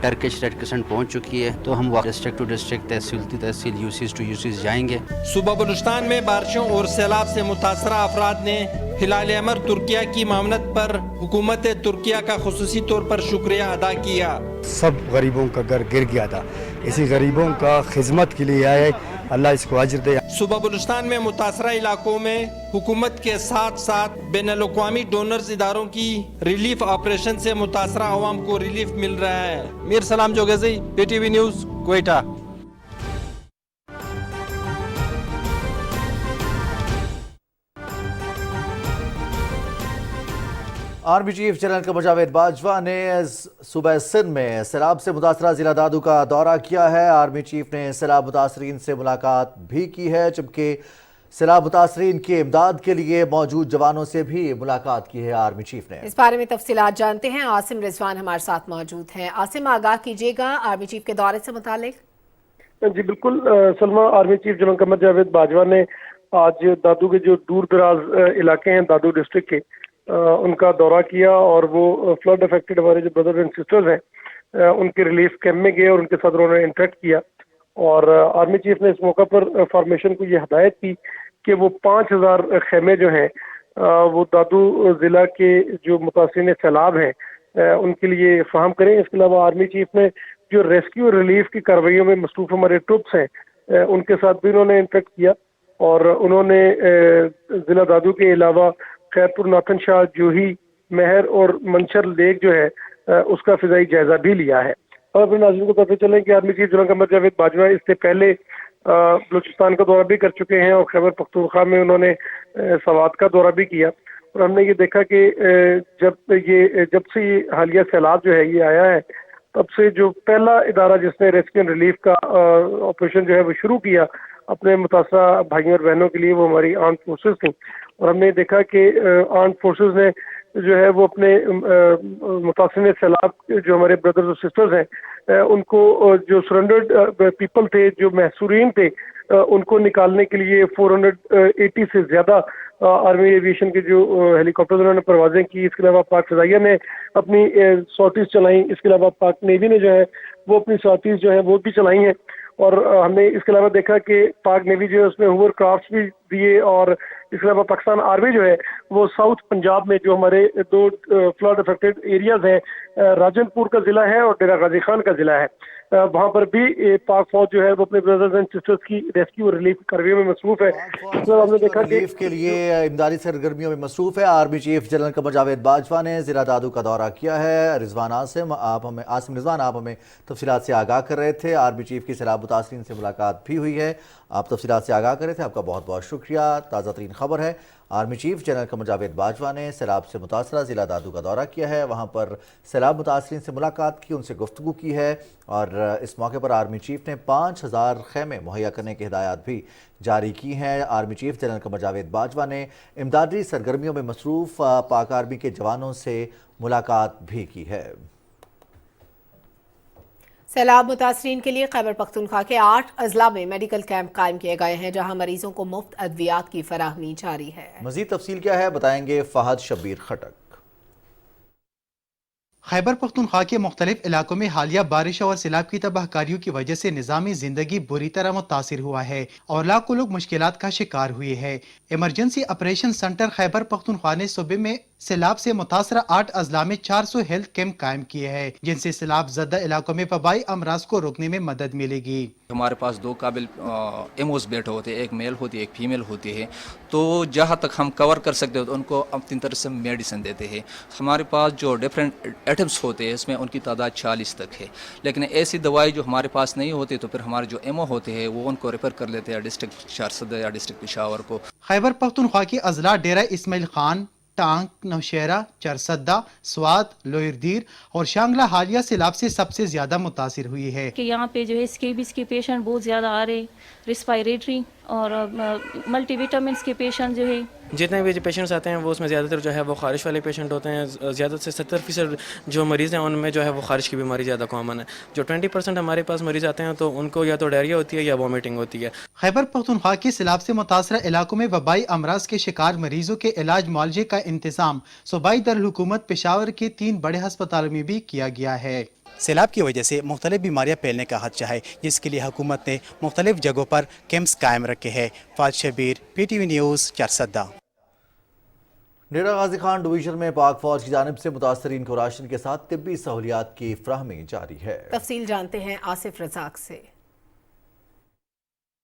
टर्किश रेड क्रिसेंट पहुंच चुकी है, तो हम डिस्ट्रिक्ट टू डिस्ट्रिक्ट, तहसील यूसीज टू यूसीज जाएंगे।
सूबा बलूचिस्तान में बारिशों और सैलाब से मुतासरा अफराद ने हिलाल अमर तुर्किया की मामनत पर हुकूमत तुर्किया का खुसूसी तौर पर शुक्रिया अदा किया।
सब गरीबों का घर गिर गया था, इसी गरीबों का खिदमत के लिए आए, अल्लाह इसको अजर दे।
सूबा बलूचिस्तान में मुतासरा इलाकों में हुकूमत के साथ साथ बैनुल-अक़वामी डोनर्स इदारों की रिलीफ ऑपरेशन से मुतासरा अवाम को रिलीफ मिल रहा है। मीर सलाम जोगेज़ी, PTV news, Quetta.
Army chief general Qamar Javed Bajwa ने सूबा सिंध में सैलाब से मुतासरा जिला दादू का दौरा किया है। आर्मी चीफ ने सैलाब मुतासरीन से मुलाकात भी की है, जबकि सैलाब मुतासरीन की इमदाद के लिए मौजूद जवानों से भी मुलाकात की है। आर्मी चीफ ने
इस बारे में तफसीलात जानते हैं। आसिम रिजवान हमारे साथ मौजूद हैं। आसिम, आगाह कीजिएगा आर्मी चीफ के दौरे से मुतालिक।
जी बिल्कुल Salma, army chief general Qamar Javed Bajwa ने आज दादू के जो दूर दराज इलाके हैं दादू डिस्ट्रिक्ट के, उनका दौरा किया और वो फ्लड अफेक्टेड हमारे जो ब्रदर्स एंड सिस्टर्स हैं उनके रिलीफ कैंप में गए और उनके साथ उन्होंने इंटरेक्ट किया। और आर्मी चीफ ने इस मौका पर फॉर्मेशन को ये हदायत की कि वो 5000 खेमे जो हैं वो दादू ज़िला के जो मुतासिरीन सैलाब हैं उनके लिए फ़राहम करें। इसके अलावा आर्मी चीफ ने जो रेस्क्यू रिलीफ की कार्रवाइयों में मसरूफ़ हमारे ट्रुप्स हैं उनके साथ भी उन्होंने इंटरेक्ट किया और उन्होंने ज़िला दादू के अलावा खैरपुर, नाथन शाह, जूही, महर और मंशर लेक जो है उसका फिजाई जायजा भी लिया है। और अपने नाज़रीन को पता चलें कि army chief general Qamar Javed Bajwa इससे पहले बलूचिस्तान का दौरा भी कर चुके हैं और खैबर पख्तूनख्वा में उन्होंने सवात का दौरा भी किया। और हमने ये देखा कि जब से ये हालिया सैलाब जो है ये आया है, तब से जो पहला इदारा जिसने रेस्क्यू एंड रिलीफ का ऑपरेशन जो है वो शुरू किया अपने मुतासरा भाइयों और बहनों के लिए, वो हमारी आर्म फोर्सेस थी। और हमने देखा कि आर्म फोर्सेस ने जो है वो अपने मुतासिर सैलाब जो हमारे ब्रदर्स और सिस्टर्स हैं उनको जो सरेंडर्ड पीपल थे, जो महसूरीन थे, उनको निकालने के लिए 480 से ज़्यादा आर्मी एविएशन के जो हेलीकॉप्टर उन्होंने परवाजें की। इसके अलावा पाक फ़िज़ाइया ने अपनी सॉर्टीज़ चलाई। इसके अलावा पाक नेवी ने जो है वो अपनी सॉर्टीज़ जो है वो भी चलाई हैं। और हमने इसके अलावा देखा कि पाक नेवी जो है उसमें होवर क्राफ्ट भी दिए। और इसके अलावा पाकिस्तान आर्मी जो है वो साउथ पंजाब में जो हमारे दो फ्लड अफेक्टेड एरियाज हैं, राजनपुर का ज़िला है और डेरा गाजी खान का ज़िला है, वहाँ पर भी पाक फौज जो है वो अपने ब्रदर्स एंड सिस्टर्स की रेस्क्यू और रिलीफ कार्रवाई में मसरूफ है। हमने देखा कि
रिलीफ के लिए इमदादी सरगर्मियों में मसरूफ है। Army chief general Qamar Javed Bajwa ने जिला दादू का दौरा किया है। आसिम रिजवान, आप हमें तफसीलात से आगाह कर रहे थे। आर्मी चीफ की सैलाब मुतासरीन से मुलाकात भी हुई है, आप तफसीलात से आगाह कर रहे थे, आपका बहुत बहुत शुक्रिया। ताज़ा तरीन खबर है, army chief general Qamar Javed Bajwa ने सैलाब से मुतासरा ज़िला दादू का दौरा किया है, वहाँ पर सैलाब मुतासरीन से मुलाकात की, उनसे गुफ्तगू की है। और इस मौके पर आर्मी चीफ ने 5000 खेमे मुहैया करने की हिदायत भी जारी की हैं। Army chief general Qamar Javed Bajwa ने इमदादी सरगर्मियों में मसरूफ़ पाक आर्मी के जवानों से मुलाकात भी की है।
सैलाब मुतासरीन के लिए खैबर पख्तूनख्वा के 8 अजला में मेडिकल कैंप कायम किए गए हैं, जहां मरीजों को मुफ्त अद्वियात की फराहमी जारी है।
मजीद तफसील क्या है बताएंगे फहद शब्बीर खटक।
खैबर पख्तूनख्वा के मुख्तलिफ इलाकों में हालिया बारिश और सैलाब की तबाहकारियों की वजह से निज़ामी जिंदगी बुरी तरह मुतासिर हुआ है और लाखों लोग मुश्किलात का शिकार हुए हैं। Emergency operation centre Khyber Pakhtunkhwa ने सूबे में सैलाब से मुतासरा 8 अजला में 400 हेल्थ कैंप कायम किए हैं, जिनसे सैलाब ज़दा इलाकों में वबाई अमराज को रोकने में मदद मिलेगी।
हमारे पास 2 काबिल एमओस बैठे होते हैं, एक मेल होती है एक फीमेल होती है, तो जहाँ तक हम कवर कर सकते हो तो उनको अपनी तरफ से मेडिसिन देते हैं। हमारे पास जो डिफरेंट एटम्स होते हैं इसमें उनकी तादाद 40 तक है, लेकिन ऐसी दवाई जो हमारे पास नहीं होती तो फिर हमारे जो एमओ होते हैं वो उनको रेफर कर लेते हैं डिस्ट्रिक्ट चारसदा या डिस्ट्रिक्ट पेशावर को।
खैबर पख्तूनख्वा के अजला डेरा इस्माइल खान, टांग, नौशहरा, चरसद्दा, स्वात, लोहरदीर और शांगला हालिया सैलाब से सबसे ज्यादा मुतासिर हुई है।
कि यहाँ पे जो है स्केबिस के पेशेंट बहुत ज़्यादा आ रहे, रिस्पायरेटरी और मल्टीविटामिन्स के पेशेंट जो है,
जितने भी जो पेशेंट्स आते हैं वो उसमें ज़्यादातर जो है वो खारिश वाले पेशेंट होते हैं। ज़्यादा से 70% जो मरीज़ हैं उनमें जो है वो खारिश की बीमारी ज़्यादा कॉमन है। जो 20% हमारे पास मरीज़ आते हैं तो उनको या तो डायरिया होती है या वॉमिटिंग होती है।
खैबर पख्तूनख्वा के सैलाब से मुतासरा इलाकों में वबाई अमराज के शिकार मरीजों के इलाज मुआवजे का इंतजाम सूबाई दारुल-हुकूमत पेशावर के 3 बड़े अस्पतालों में भी किया गया है।
सैलाब की वजह से मुख्तलिफ बीमारियाँ फैलने का खदशा है, जिसके लिए हुकूमत ने मुख्तलिफ जगहों पर कैंप्स कायम रखे हैं। फाज शबीर, PTV न्यूज़, चरसद्दा।
डेरा गाजी खान डिवीजन में पाक फौज की जानिब से मुतासरीन को राशन के साथ तिब्बी सहूलियात की फ्राहमी जारी है।
तफसील जानते हैं आसिफ रजाक से।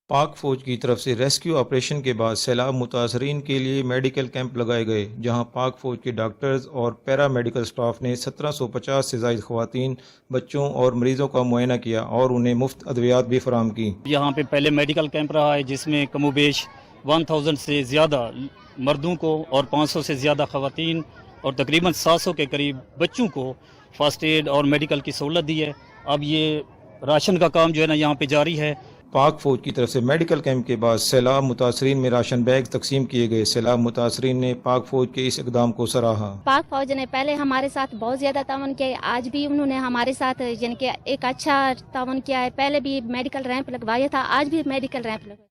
पाक फौज की तरफ से रेस्क्यू ऑपरेशन के बाद सैलाब मुतासरीन के लिए मेडिकल कैंप लगाए गए, जहां पाक फौज के डॉक्टर्स और पैरा मेडिकल स्टाफ ने 1750 से ज़ायद ख़वातीन, बच्चों और मरीज़ों का मुआयना किया और उन्हें मुफ्त अद्वियात भी फराहम की।
यहाँ पे पहले मेडिकल कैंप रहा है जिसमें कमोबेश 1000 से ज़्यादा मर्दों को और 500 से ज़्यादा ख़वातीन और तकरीबन 700 के करीब बच्चों को फर्स्ट एड और मेडिकल की सहूलत दी है। अब ये राशन का काम जो है ना यहाँ पे जारी है।
पाक फौज की तरफ से मेडिकल कैंप के बाद सैलाब मुतासरीन में राशन बैग तकसीम किए गए। सैलाब मुतासरीन ने पाक फौज के इस इकदाम को सराहा।
पाक फौज ने पहले हमारे साथ बहुत ज़्यादा तावन किया, आज भी उन्होंने हमारे साथ यानी कि एक अच्छा तावन किया है। पहले भी मेडिकल रैंप लगवाया था, आज भी मेडिकल रैंप लगवाया।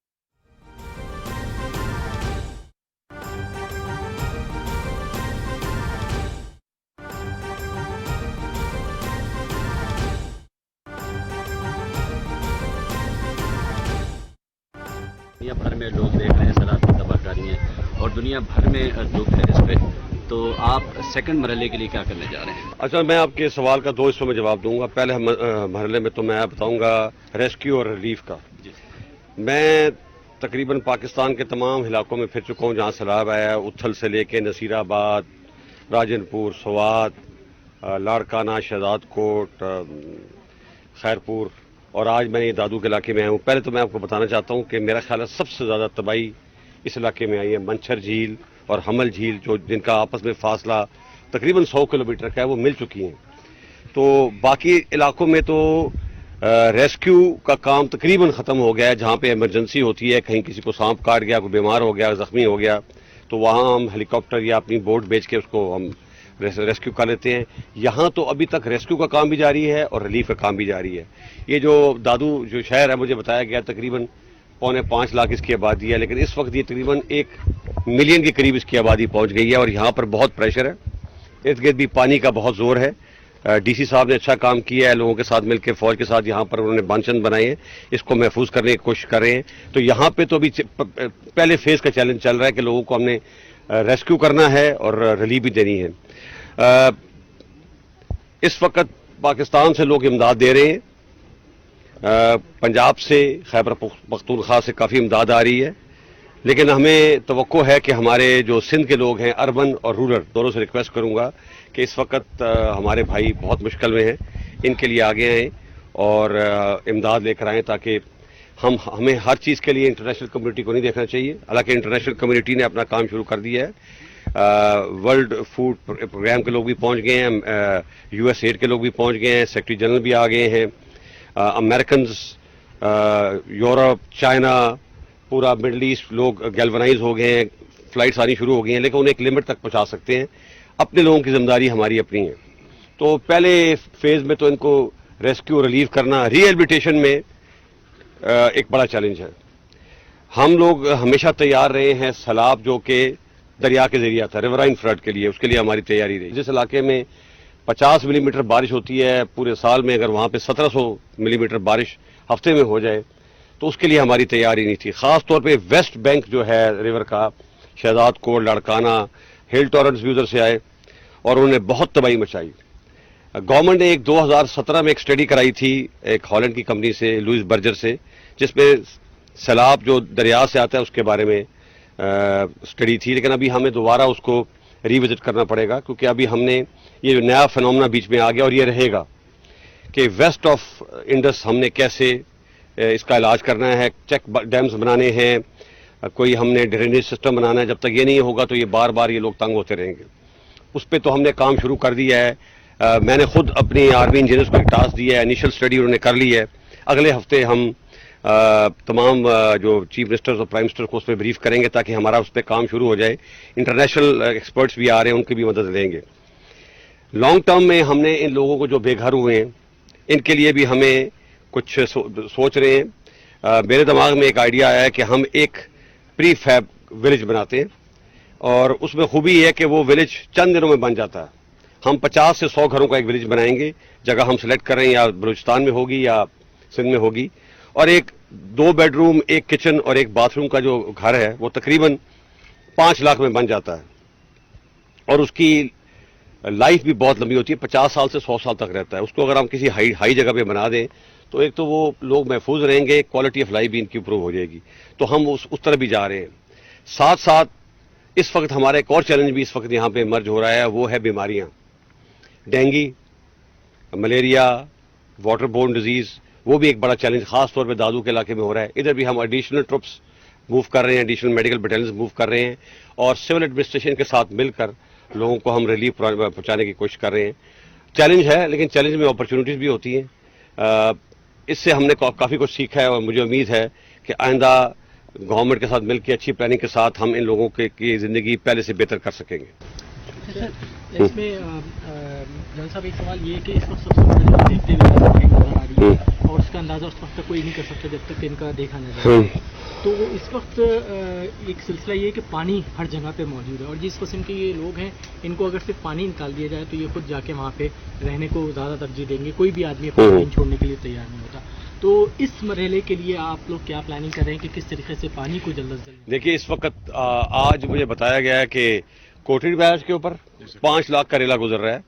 दुनिया भर में लोग देख रहे हैं सैलाब की तबाहकारियाँ और दुनिया भर में दुख है इस पे, तो आप सेकंड मरहले के लिए क्या करने जा रहे हैं?
अच्छा, मैं आपके सवाल का 2 हिस्सों में जवाब दूंगा। पहले मरहले में तो मैं बताऊंगा रेस्क्यू और रिलीफ का। मैं तकरीबन पाकिस्तान के तमाम इलाकों में फिर चुका हूँ जहाँ सैलाब आया है, उथल से लेके नसीराबाद, राजनपुर, स्वात, लाड़काना, शहजाद कोट, खैरपुर और आज मैं ये दादू के इलाके में आया हूँ। पहले तो मैं आपको बताना चाहता हूँ कि मेरा ख्याल है सबसे ज़्यादा तबाही इस इलाके में आई है। मंछर झील और हमल झील जो जिनका आपस में फासला तकरीबन 100 किलोमीटर का है वो मिल चुकी हैं। तो बाकी इलाकों में तो रेस्क्यू का काम तकरीबन ख़त्म हो गया है। जहाँ पे इमरजेंसी होती है, कहीं किसी को सांप काट गया, कोई बीमार हो गया, ज़ख्मी हो गया, तो वहाँ हम हेलीकॉप्टर या अपनी बोट भेज के उसको हम रेस्क्यू कर लेते हैं। यहाँ तो अभी तक रेस्क्यू का काम भी जारी है और रिलीफ का काम भी जारी है। ये जो दादू जो शहर है मुझे बताया गया तकरीबन 4.25 लाख इसकी आबादी है, लेकिन इस वक्त ये तकरीबन 1 मिलियन के करीब इसकी आबादी पहुँच गई है और यहाँ पर बहुत प्रेशर है। इर्द गिर्द भी पानी का बहुत जोर है। DC साहब ने अच्छा काम किया है, लोगों के साथ मिलकर फौज के साथ यहाँ पर उन्होंने बांचन बनाए हैं, इसको महफूज करने की कोशिश कर रहे हैं। तो यहाँ पे तो अभी पहले फेज का चैलेंज चल रहा है कि लोगों को हमने रेस्क्यू करना है और रिलीफ भी देनी है। इस वक्त पाकिस्तान से लोग इमदाद दे रहे हैं, पंजाब से, खैबर पख्तूनख्वा से काफ़ी इमदाद आ रही है, लेकिन हमें तवक्को है कि हमारे जो सिंध के लोग हैं, अर्बन और रूरल, दोनों से रिक्वेस्ट करूंगा कि इस वक्त हमारे भाई बहुत मुश्किल में हैं, इनके लिए आगे आएँ और इमदाद लेकर आएँ, ताकि हमें हर चीज़ के लिए इंटरनेशनल कम्युनिटी को नहीं देखना चाहिए। हालांकि इंटरनेशनल कम्युनिटी ने अपना काम शुरू कर दिया है। वर्ल्ड फूड प्रोग्राम के लोग भी पहुंच गए हैं, USAID के लोग भी पहुंच गए हैं, सेक्रेटरी जनरल भी आ गए हैं, अमेरिकन, यूरोप, चाइना, पूरा मिडल ईस्ट लोग गैल्वनाइज हो गए हैं, फ्लाइट्स आनी शुरू हो गई हैं, लेकिन उन्हें एक लिमिट तक पहुंचा सकते हैं। अपने लोगों की जिम्मेदारी हमारी अपनी है। तो पहले फेज में तो इनको रेस्क्यू रिलीव करना, रिहेबिलिटेशन में एक बड़ा चैलेंज है। हम लोग हमेशा तैयार रहे हैं सैलाब जो कि दरिया के जरिए था, रिवराइन फ्लड के लिए, उसके लिए हमारी तैयारी रही। जिस इलाके में 50 मिलीमीटर बारिश होती है पूरे साल में, अगर वहाँ पे 1700 मिलीमीटर बारिश हफ्ते में हो जाए तो उसके लिए हमारी तैयारी नहीं थी। ख़ास तौर पे वेस्ट बैंक जो है रिवर का, शहजाद कोट, लाड़काना, हेल टॉरेंट्स भी उधर से आए और उन्होंने बहुत तबाही मचाई। गवर्नमेंट ने 2017 में एक स्टडी कराई थी एक हॉलैंड की कंपनी से, लुइस बर्जर से, जिसमें सैलाब जो दरिया से आता है उसके बारे में स्टडी थी, लेकिन अभी हमें दोबारा उसको रिविजिट करना पड़ेगा, क्योंकि अभी हमने ये जो नया फिनोमेना बीच में आ गया और ये रहेगा कि वेस्ट ऑफ इंडस हमने कैसे इसका इलाज करना है, चेक डैम्स बनाने हैं, कोई हमने ड्रेनेज सिस्टम बनाना है। जब तक ये नहीं होगा तो ये बार बार ये लोग तंग होते रहेंगे। उस पर तो हमने काम शुरू कर दिया है। मैंने खुद अपनी आर्मी इंजीनियर्स को एक टास्क दिया है, इनिशियल स्टडी उन्होंने कर ली है। अगले हफ्ते हम तमाम जो चीफ मिनिस्टर्स और प्राइम मिनिस्टर को उस पर ब्रीफ करेंगे ताकि हमारा उस पर काम शुरू हो जाए। इंटरनेशनल एक्सपर्ट्स भी आ रहे हैं, उनकी भी मदद लेंगे। लॉन्ग टर्म में हमने इन लोगों को जो बेघर हुए हैं इनके लिए भी हमें कुछ सोच रहे हैं। मेरे दिमाग में एक आइडिया आया है कि हम एक प्री फैब विलेज बनाते हैं और उसमें खूबी है कि वो विलेज चंद दिनों में बन जाता है। हम 50 से 100 घरों का एक विलेज बनाएंगे, जगह हम सेलेक्ट कर रहे हैं, या बलूचिस्तान में होगी या सिंध में होगी, और एक 2 बेडरूम, 1 किचन और 1 बाथरूम का जो घर है वो तकरीबन 5 लाख में बन जाता है और उसकी लाइफ भी बहुत लंबी होती है, 50 साल से 100 साल तक रहता है। उसको अगर हम किसी हाई जगह पे बना दें तो एक तो वो लोग महफूज रहेंगे, क्वालिटी ऑफ लाइफ भी इनकी इंप्रूव हो जाएगी। तो हम उस तरफ भी जा रहे हैं। साथ साथ इस वक्त हमारा एक और चैलेंज भी इस वक्त यहाँ पे इमर्ज हो रहा है, वो है बीमारियाँ, dengue, malaria, water borne disease, वो भी एक बड़ा चैलेंज खास तौर पे दादू के इलाके में हो रहा है। इधर भी हम एडिशनल ट्रुप्स मूव कर रहे हैं, एडिशनल मेडिकल बटालियंस मूव कर रहे हैं और सिविल एडमिनिस्ट्रेशन के साथ मिलकर लोगों को हम रिलीफ पहुंचाने की कोशिश कर रहे हैं। चैलेंज है, लेकिन चैलेंज में अपॉर्चुनिटीज़ भी होती हैं। इससे हमने काफ़ी कुछ सीखा है और मुझे उम्मीद है कि आइंदा गवर्नमेंट के साथ मिलकर अच्छी प्लानिंग के साथ हम इन लोगों की ज़िंदगी पहले से बेहतर कर सकेंगे।
इसमें जन साहब एक सवाल ये है कि इस वक्त सबसे बड़ी देखते हुए नजर आ रही है और उसका अंदाजा उस वक्त तक कोई नहीं कर सकता जब तक इनका देखा न जाए। तो इस वक्त एक सिलसिला ये है कि पानी हर जगह पे मौजूद है और जिस किस्म के ये लोग हैं इनको अगर सिर्फ पानी निकाल दिया जाए तो ये खुद जाके वहाँ पे रहने को ज़्यादा तरजीह देंगे। कोई भी आदमी पानी छोड़ने के लिए तैयार नहीं होता। तो इस मरहले के लिए आप लोग क्या प्लानिंग कर रहे हैं कि किस तरीके से पानी को जल्द से जल्द?
देखिए, इस वक्त आज मुझे बताया गया है कि कोटरी बैराज के ऊपर 5 लाख का रेला गुजर रहा है।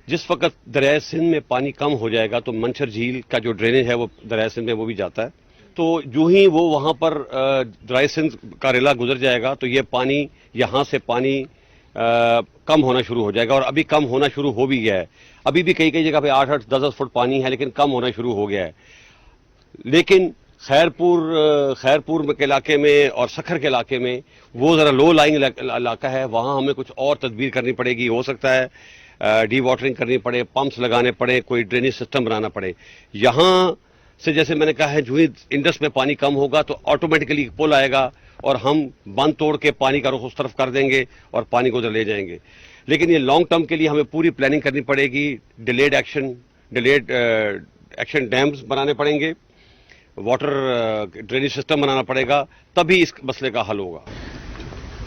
जिस वक्त दरिया सिंध में पानी कम हो जाएगा तो मंछर झील का जो ड्रेनेज है वो दरिया सिंध में वो भी जाता है। तो जो ही वो वहाँ पर दरिया सिंध का रेला गुजर जाएगा तो ये पानी यहाँ से पानी कम होना शुरू हो जाएगा और अभी कम होना शुरू हो भी गया है। अभी भी कई जगह पे 8-8, 10-10 फुट पानी है, लेकिन कम होना शुरू हो गया है। लेकिन खैरपुर के इलाके में और सखर के इलाके में वो ज़रा लो लाइंग इलाका है, वहाँ हमें कुछ और तदबीर करनी पड़ेगी। हो सकता है डी वाटरिंग करनी पड़े, पंप्स लगाने पड़े, कोई ड्रेनेज सिस्टम बनाना पड़े। यहाँ से जैसे मैंने कहा है, जो ही इंडस में पानी कम होगा तो ऑटोमेटिकली पुल आएगा और हम बंद तोड़ के पानी का रुख उस तरफ कर देंगे और पानी को उधर ले जाएंगे। लेकिन ये लॉन्ग टर्म के लिए हमें पूरी प्लानिंग करनी पड़ेगी। डिलेड एक्शन डैम्स बनाने पड़ेंगे, वाटर ड्रेनेज सिस्टम बनाना पड़ेगा, तभी इस मसले का हल होगा।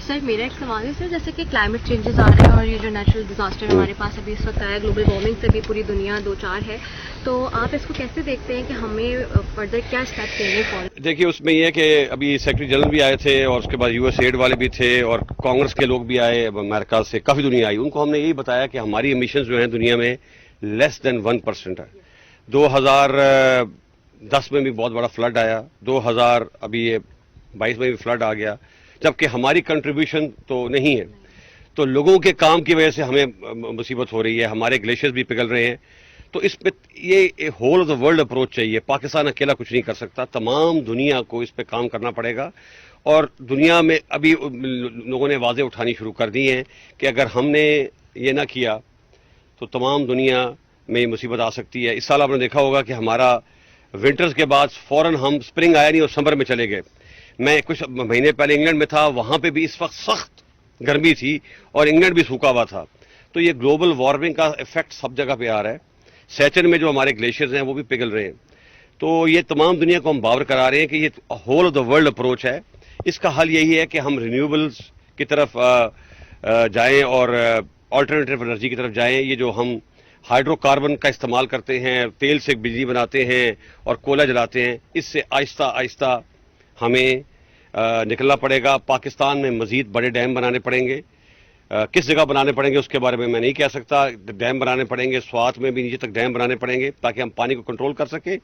सर, मेरा एक सवाल है सर, जैसे कि क्लाइमेट चेंजेस आ रहे हैं और ये जो नेचुरल डिजास्टर हमारे पास अभी इस वक्त आया, ग्लोबल वार्मिंग से भी पूरी दुनिया 2-4 है, तो आप इसको कैसे देखते हैं कि हमें फर्दर क्या स्टेप लेने पड़े?
देखिए, उसमें यह है कि अभी सेक्रेटरी जनरल भी आए थे और उसके बाद USAID वाले भी थे और कांग्रेस के लोग भी आए, अमेरिका से काफ़ी दुनिया आई। उनको हमने यही बताया कि हमारी एमिशंस जो हैं दुनिया में लेस देन 1% है। 2010 में भी बहुत बड़ा फ्लड आया, 2022 में भी फ्लड आ गया, जबकि हमारी कंट्रीब्यूशन तो नहीं है। तो लोगों के काम की वजह से हमें मुसीबत हो रही है, हमारे ग्लेशियर्स भी पिघल रहे हैं। तो इस पे ये whole of the world approach चाहिए। पाकिस्तान अकेला कुछ नहीं कर सकता, तमाम दुनिया को इस पे काम करना पड़ेगा। और दुनिया में अभी लोगों ने आवाज़ें उठानी शुरू कर दी हैं कि अगर हमने ये ना किया तो तमाम दुनिया में मुसीबत आ सकती है। इस साल आपने देखा होगा कि हमारा विंटर्स के बाद फौरन हम स्प्रिंग आया नहीं और समर में चले गए। मैं कुछ महीने पहले इंग्लैंड में था, वहाँ पे भी इस वक्त सख्त गर्मी थी और इंग्लैंड भी सूखा हुआ था। तो ये ग्लोबल वार्मिंग का इफेक्ट सब जगह पे आ रहा है। सैचन में जो हमारे ग्लेशियर्स हैं वो भी पिघल रहे हैं। तो ये तमाम दुनिया को हम बावर करा रहे हैं कि ये whole of the world approach है। इसका हल यही है कि हम रिन्यूएबल्स की तरफ जाएं और ऑल्टरनेटिव एनर्जी की तरफ जाएं। ये जो हम हाइड्रोकार्बन का इस्तेमाल करते हैं, तेल से बिजली बनाते हैं और कोयला जलाते हैं, इससे आहिस्ता आहिस्ता हमें निकलना पड़ेगा। पाकिस्तान में मज़ीद बड़े डैम बनाने पड़ेंगे। किस जगह बनाने पड़ेंगे उसके बारे में मैं नहीं कह सकता। डैम बनाने पड़ेंगे, स्वात में भी नीचे तक डैम बनाने पड़ेंगे ताकि हम पानी को कंट्रोल कर सकें,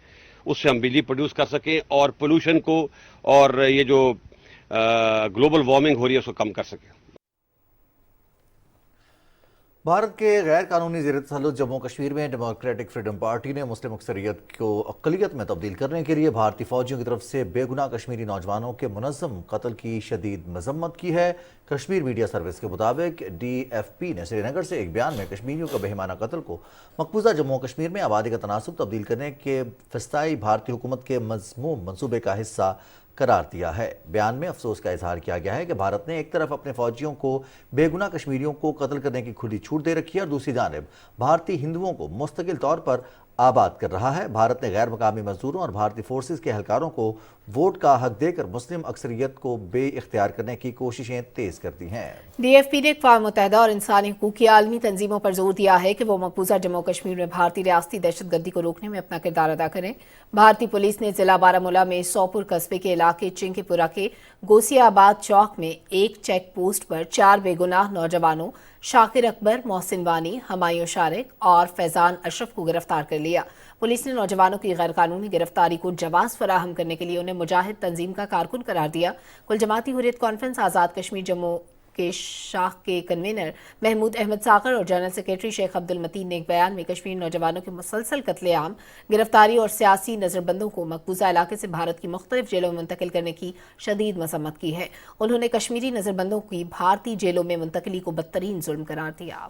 उससे हम बिजली प्रोड्यूस कर सकें और पोल्यूशन को और ये जो ग्लोबल वार्मिंग हो रही है उसको कम कर सकें।
भारत के गैर कानूनी ज़ेर तसल्लुत जम्मू कश्मीर में डेमोक्रेटिक फ्रीडम पार्टी ने मुस्लिम अक्सरियत को अक़लियत में तब्दील करने के लिए भारतीय फौजियों की तरफ से बेगुनाह कश्मीरी नौजवानों के मुनज़्ज़म कत्ल की शदीद मजम्मत की है। कश्मीर मीडिया सर्विस के मुताबिक DFP ने श्रीनगर से एक बयान में कश्मीरियों का बेहिमाना कत्ल को मकबूजा जम्मू कश्मीर में आबादी का तनासुब तब्दील करने के फस्ताई भारतीय हुकूमत के मज़मूम मंसूबे का हिस्सा करार दिया है। बयान में अफसोस का इजहार किया गया है कि भारत ने एक तरफ अपने फौजियों को बेगुनाह कश्मीरियों को कत्ल करने की खुली छूट दे रखी है और दूसरी जानिब भारतीय हिंदुओं को मुस्तकिल तौर पर आबाद कर रहा है। भारत ने गैर मकामी मजदूरों और भारतीय फोर्सेस के एहलकारों को वोट का हक देकर मुस्लिम अक्सरियत को बेइख्तियार करने की कोशिशें तेज कर दी हैं। DFP ने अक़वाम मुत्तहिदा और इंसानी हकूक़ की आलमी तंजीमों पर जोर दिया है कि वो मकबूजा जम्मू कश्मीर में भारतीय रियासती दहशतगर्दी को रोकने में अपना किरदार अदा करें। भारतीय पुलिस ने जिला बारामूला में सोपुर कस्बे के इलाके चिंकीपुरा के गोसियाबाद चौक में एक चेक पोस्ट पर 4 बेगुनाह नौजवानों शाकिर अकबर, मोहसिन वानी, हमायूं शारिक और फैजान अशरफ को गिरफ्तार कर लिया। पुलिस ने नौजवानों की गैर कानूनी गिरफ्तारी को जवाब फराहम करने के लिए उन्हें मुजाहिद तंजीम का कारकुन करार दिया। कुल जमाती हुर्रियत कॉन्फ्रेंस आज़ाद कश्मीर जम्मू के शाख के कन्वीनर महमूद अहमद सागर और जनरल सेक्रेटरी शेख अब्दुल मतीन ने एक बयान में कश्मीर नौजवानों के मुसलसल कत्लेआम, गिरफ्तारी और सियासी नजरबंदों को मकबूजा इलाके से भारत की मुख्तलिफ जेलों में मुंतकिल करने की शदीद मजम्मत की है। उन्होंने कश्मीरी नजरबंदों की भारतीय जेलों में मुंतकिली को बदतरीन जुल्म करार दिया।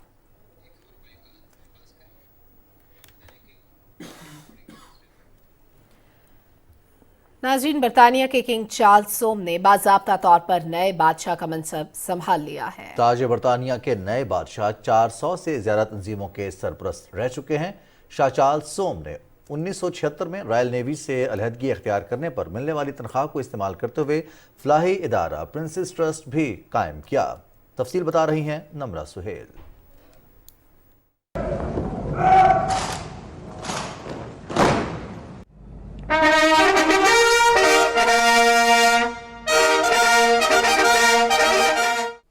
नाज़रीन, बरतानिया के किंग चार्ल्स सोम ने बाज़ाब्ता तौर पर नए बादशाह का मनसब संभाल लिया है। ताज बरतानिया के नए बादशाह 400 से ज्यादा तंजीमों के सरपरस्त रह चुके हैं। शाह चार्ल्स सोम ने 1976 में रॉयल नेवी से अलहदगी इख्तियार करने पर मिलने वाली तनख्वाह को इस्तेमाल करते हुए फलाही इदारा प्रिंसेस ट्रस्ट भी कायम किया। तफसील बता रही हैं नम्रा सुहेल।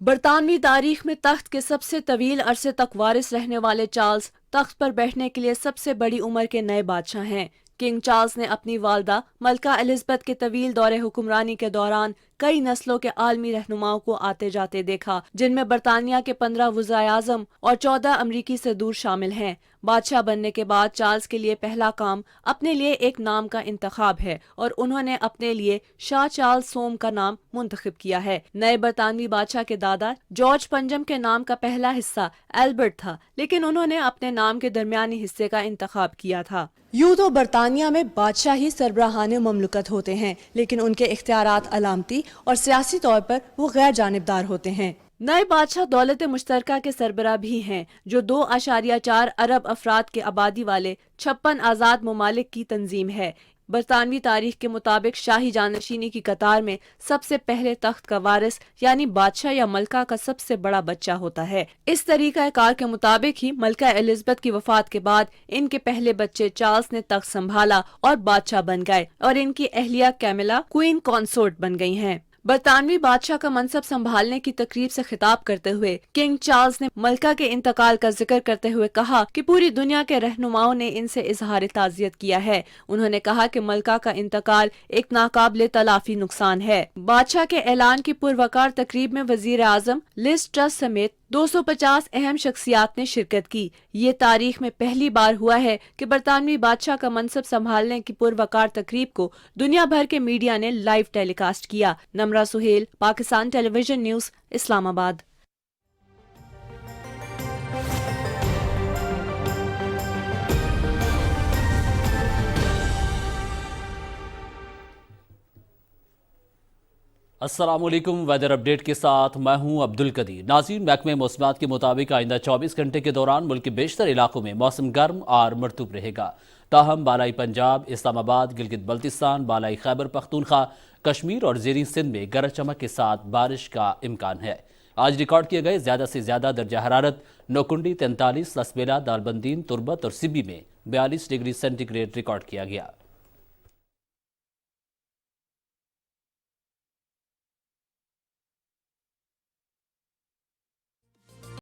बरतानवी तारीख में तख्त के सबसे तवील अरसे तक वारिस रहने वाले चार्ल्स तख्त पर बैठने के लिए सबसे बड़ी उम्र के नए बादशाह हैं। किंग चार्ल्स ने अपनी वालदा मलका एलिज़ाबेथ के तवील दौरे हुक्मरानी के दौरान कई नस्लों के आलमी रहनुमाओं को आते जाते देखा, जिनमें बरतानिया के 15 वज़ीर आज़म और 14 अमरीकी से दूर शामिल हैं। बादशाह बनने के बाद चार्ल्स के लिए पहला काम अपने लिए एक नाम का इंतखाब है और उन्होंने अपने लिए शाह चार्ल्स सोम का नाम मुंतखब किया है। नए बरतानवी बादशाह के दादा जॉर्ज पंजम के नाम का पहला हिस्सा एल्बर्ट था, लेकिन उन्होंने अपने नाम के दरमियानी हिस्से का इंतखाब किया था। यूं तो बरतानिया में बादशाह ही सरबराहाने ममलकत होते हैं, लेकिन उनके इख्तियारात अलामती और सियासी तौर पर वो गैर जानिबदार होते हैं। नए बादशाह दौलत मुश्तरका के सरबराह भी हैं, जो 2.4 अरब अफराद के आबादी वाले 56 आज़ाद ममालिक की तंजीम है। बरतानवी तारीख के मुताबिक शाही जानशीनी की कतार में सबसे पहले तख्त का वारिस यानी बादशाह या मलका का सबसे बड़ा बच्चा होता है। इस तरीका कार के मुताबिक ही मलका एलिज़ाबेथ की वफात के बाद इनके पहले बच्चे चार्ल्स ने तख्त संभाला और बादशाह बन गए और इनकी अहलिया कैमिला क्वीन कॉन्सोर्ट बन गई हैं। बरतानवी बादशाह का मनसब संभालने की तकरीब से खिताब करते हुए किंग चार्ल्स ने मलका के इंतकाल का जिक्र करते हुए कहा कि पूरी दुनिया के रहनुमाओं ने इनसे इजहार ताज़ियत किया है। उन्होंने कहा कि मलका का इंतकाल एक नाकाबिले तलाफी नुकसान है। बादशाह के ऐलान की पुरवकार तकरीब में वजीर आजम लिज ट्रस समेत 250 अहम शख्सियात ने शिरकत की। ये तारीख में पहली बार हुआ है कि बरतानवी बादशाह का मनसब संभालने की पुरवकार तकरीब को दुनिया भर के मीडिया ने लाइव टेलीकास्ट किया। Namra Suhail, Pakistan television news, Islamabad.
अस्सलामुअलैकुम। वेदर अपडेट के साथ मैं हूं अब्दुल कदीर। नाज़रीन, महकमे मौसमात के मुताबिक आइंदा 24 घंटे के दौरान मुल्क के बेशतर इलाकों में मौसम गर्म और मरतूब रहेगा। ताहम बालाई पंजाब, इस्लामाबाद, गिलगित बल्तिस्तान, बालाई खैबर पख्तूनख्वा, कश्मीर और ज़ेरी सिंध में गरज चमक के साथ बारिश का इम्कान है। आज रिकॉर्ड किए गए ज़्यादा से ज़्यादा दर्जा हरारत नौकुंडी 43, लसबेला, दालबंदीन, तुरबत और सिबी में 42 डिग्री सेंटीग्रेड रिकॉर्ड किया गया।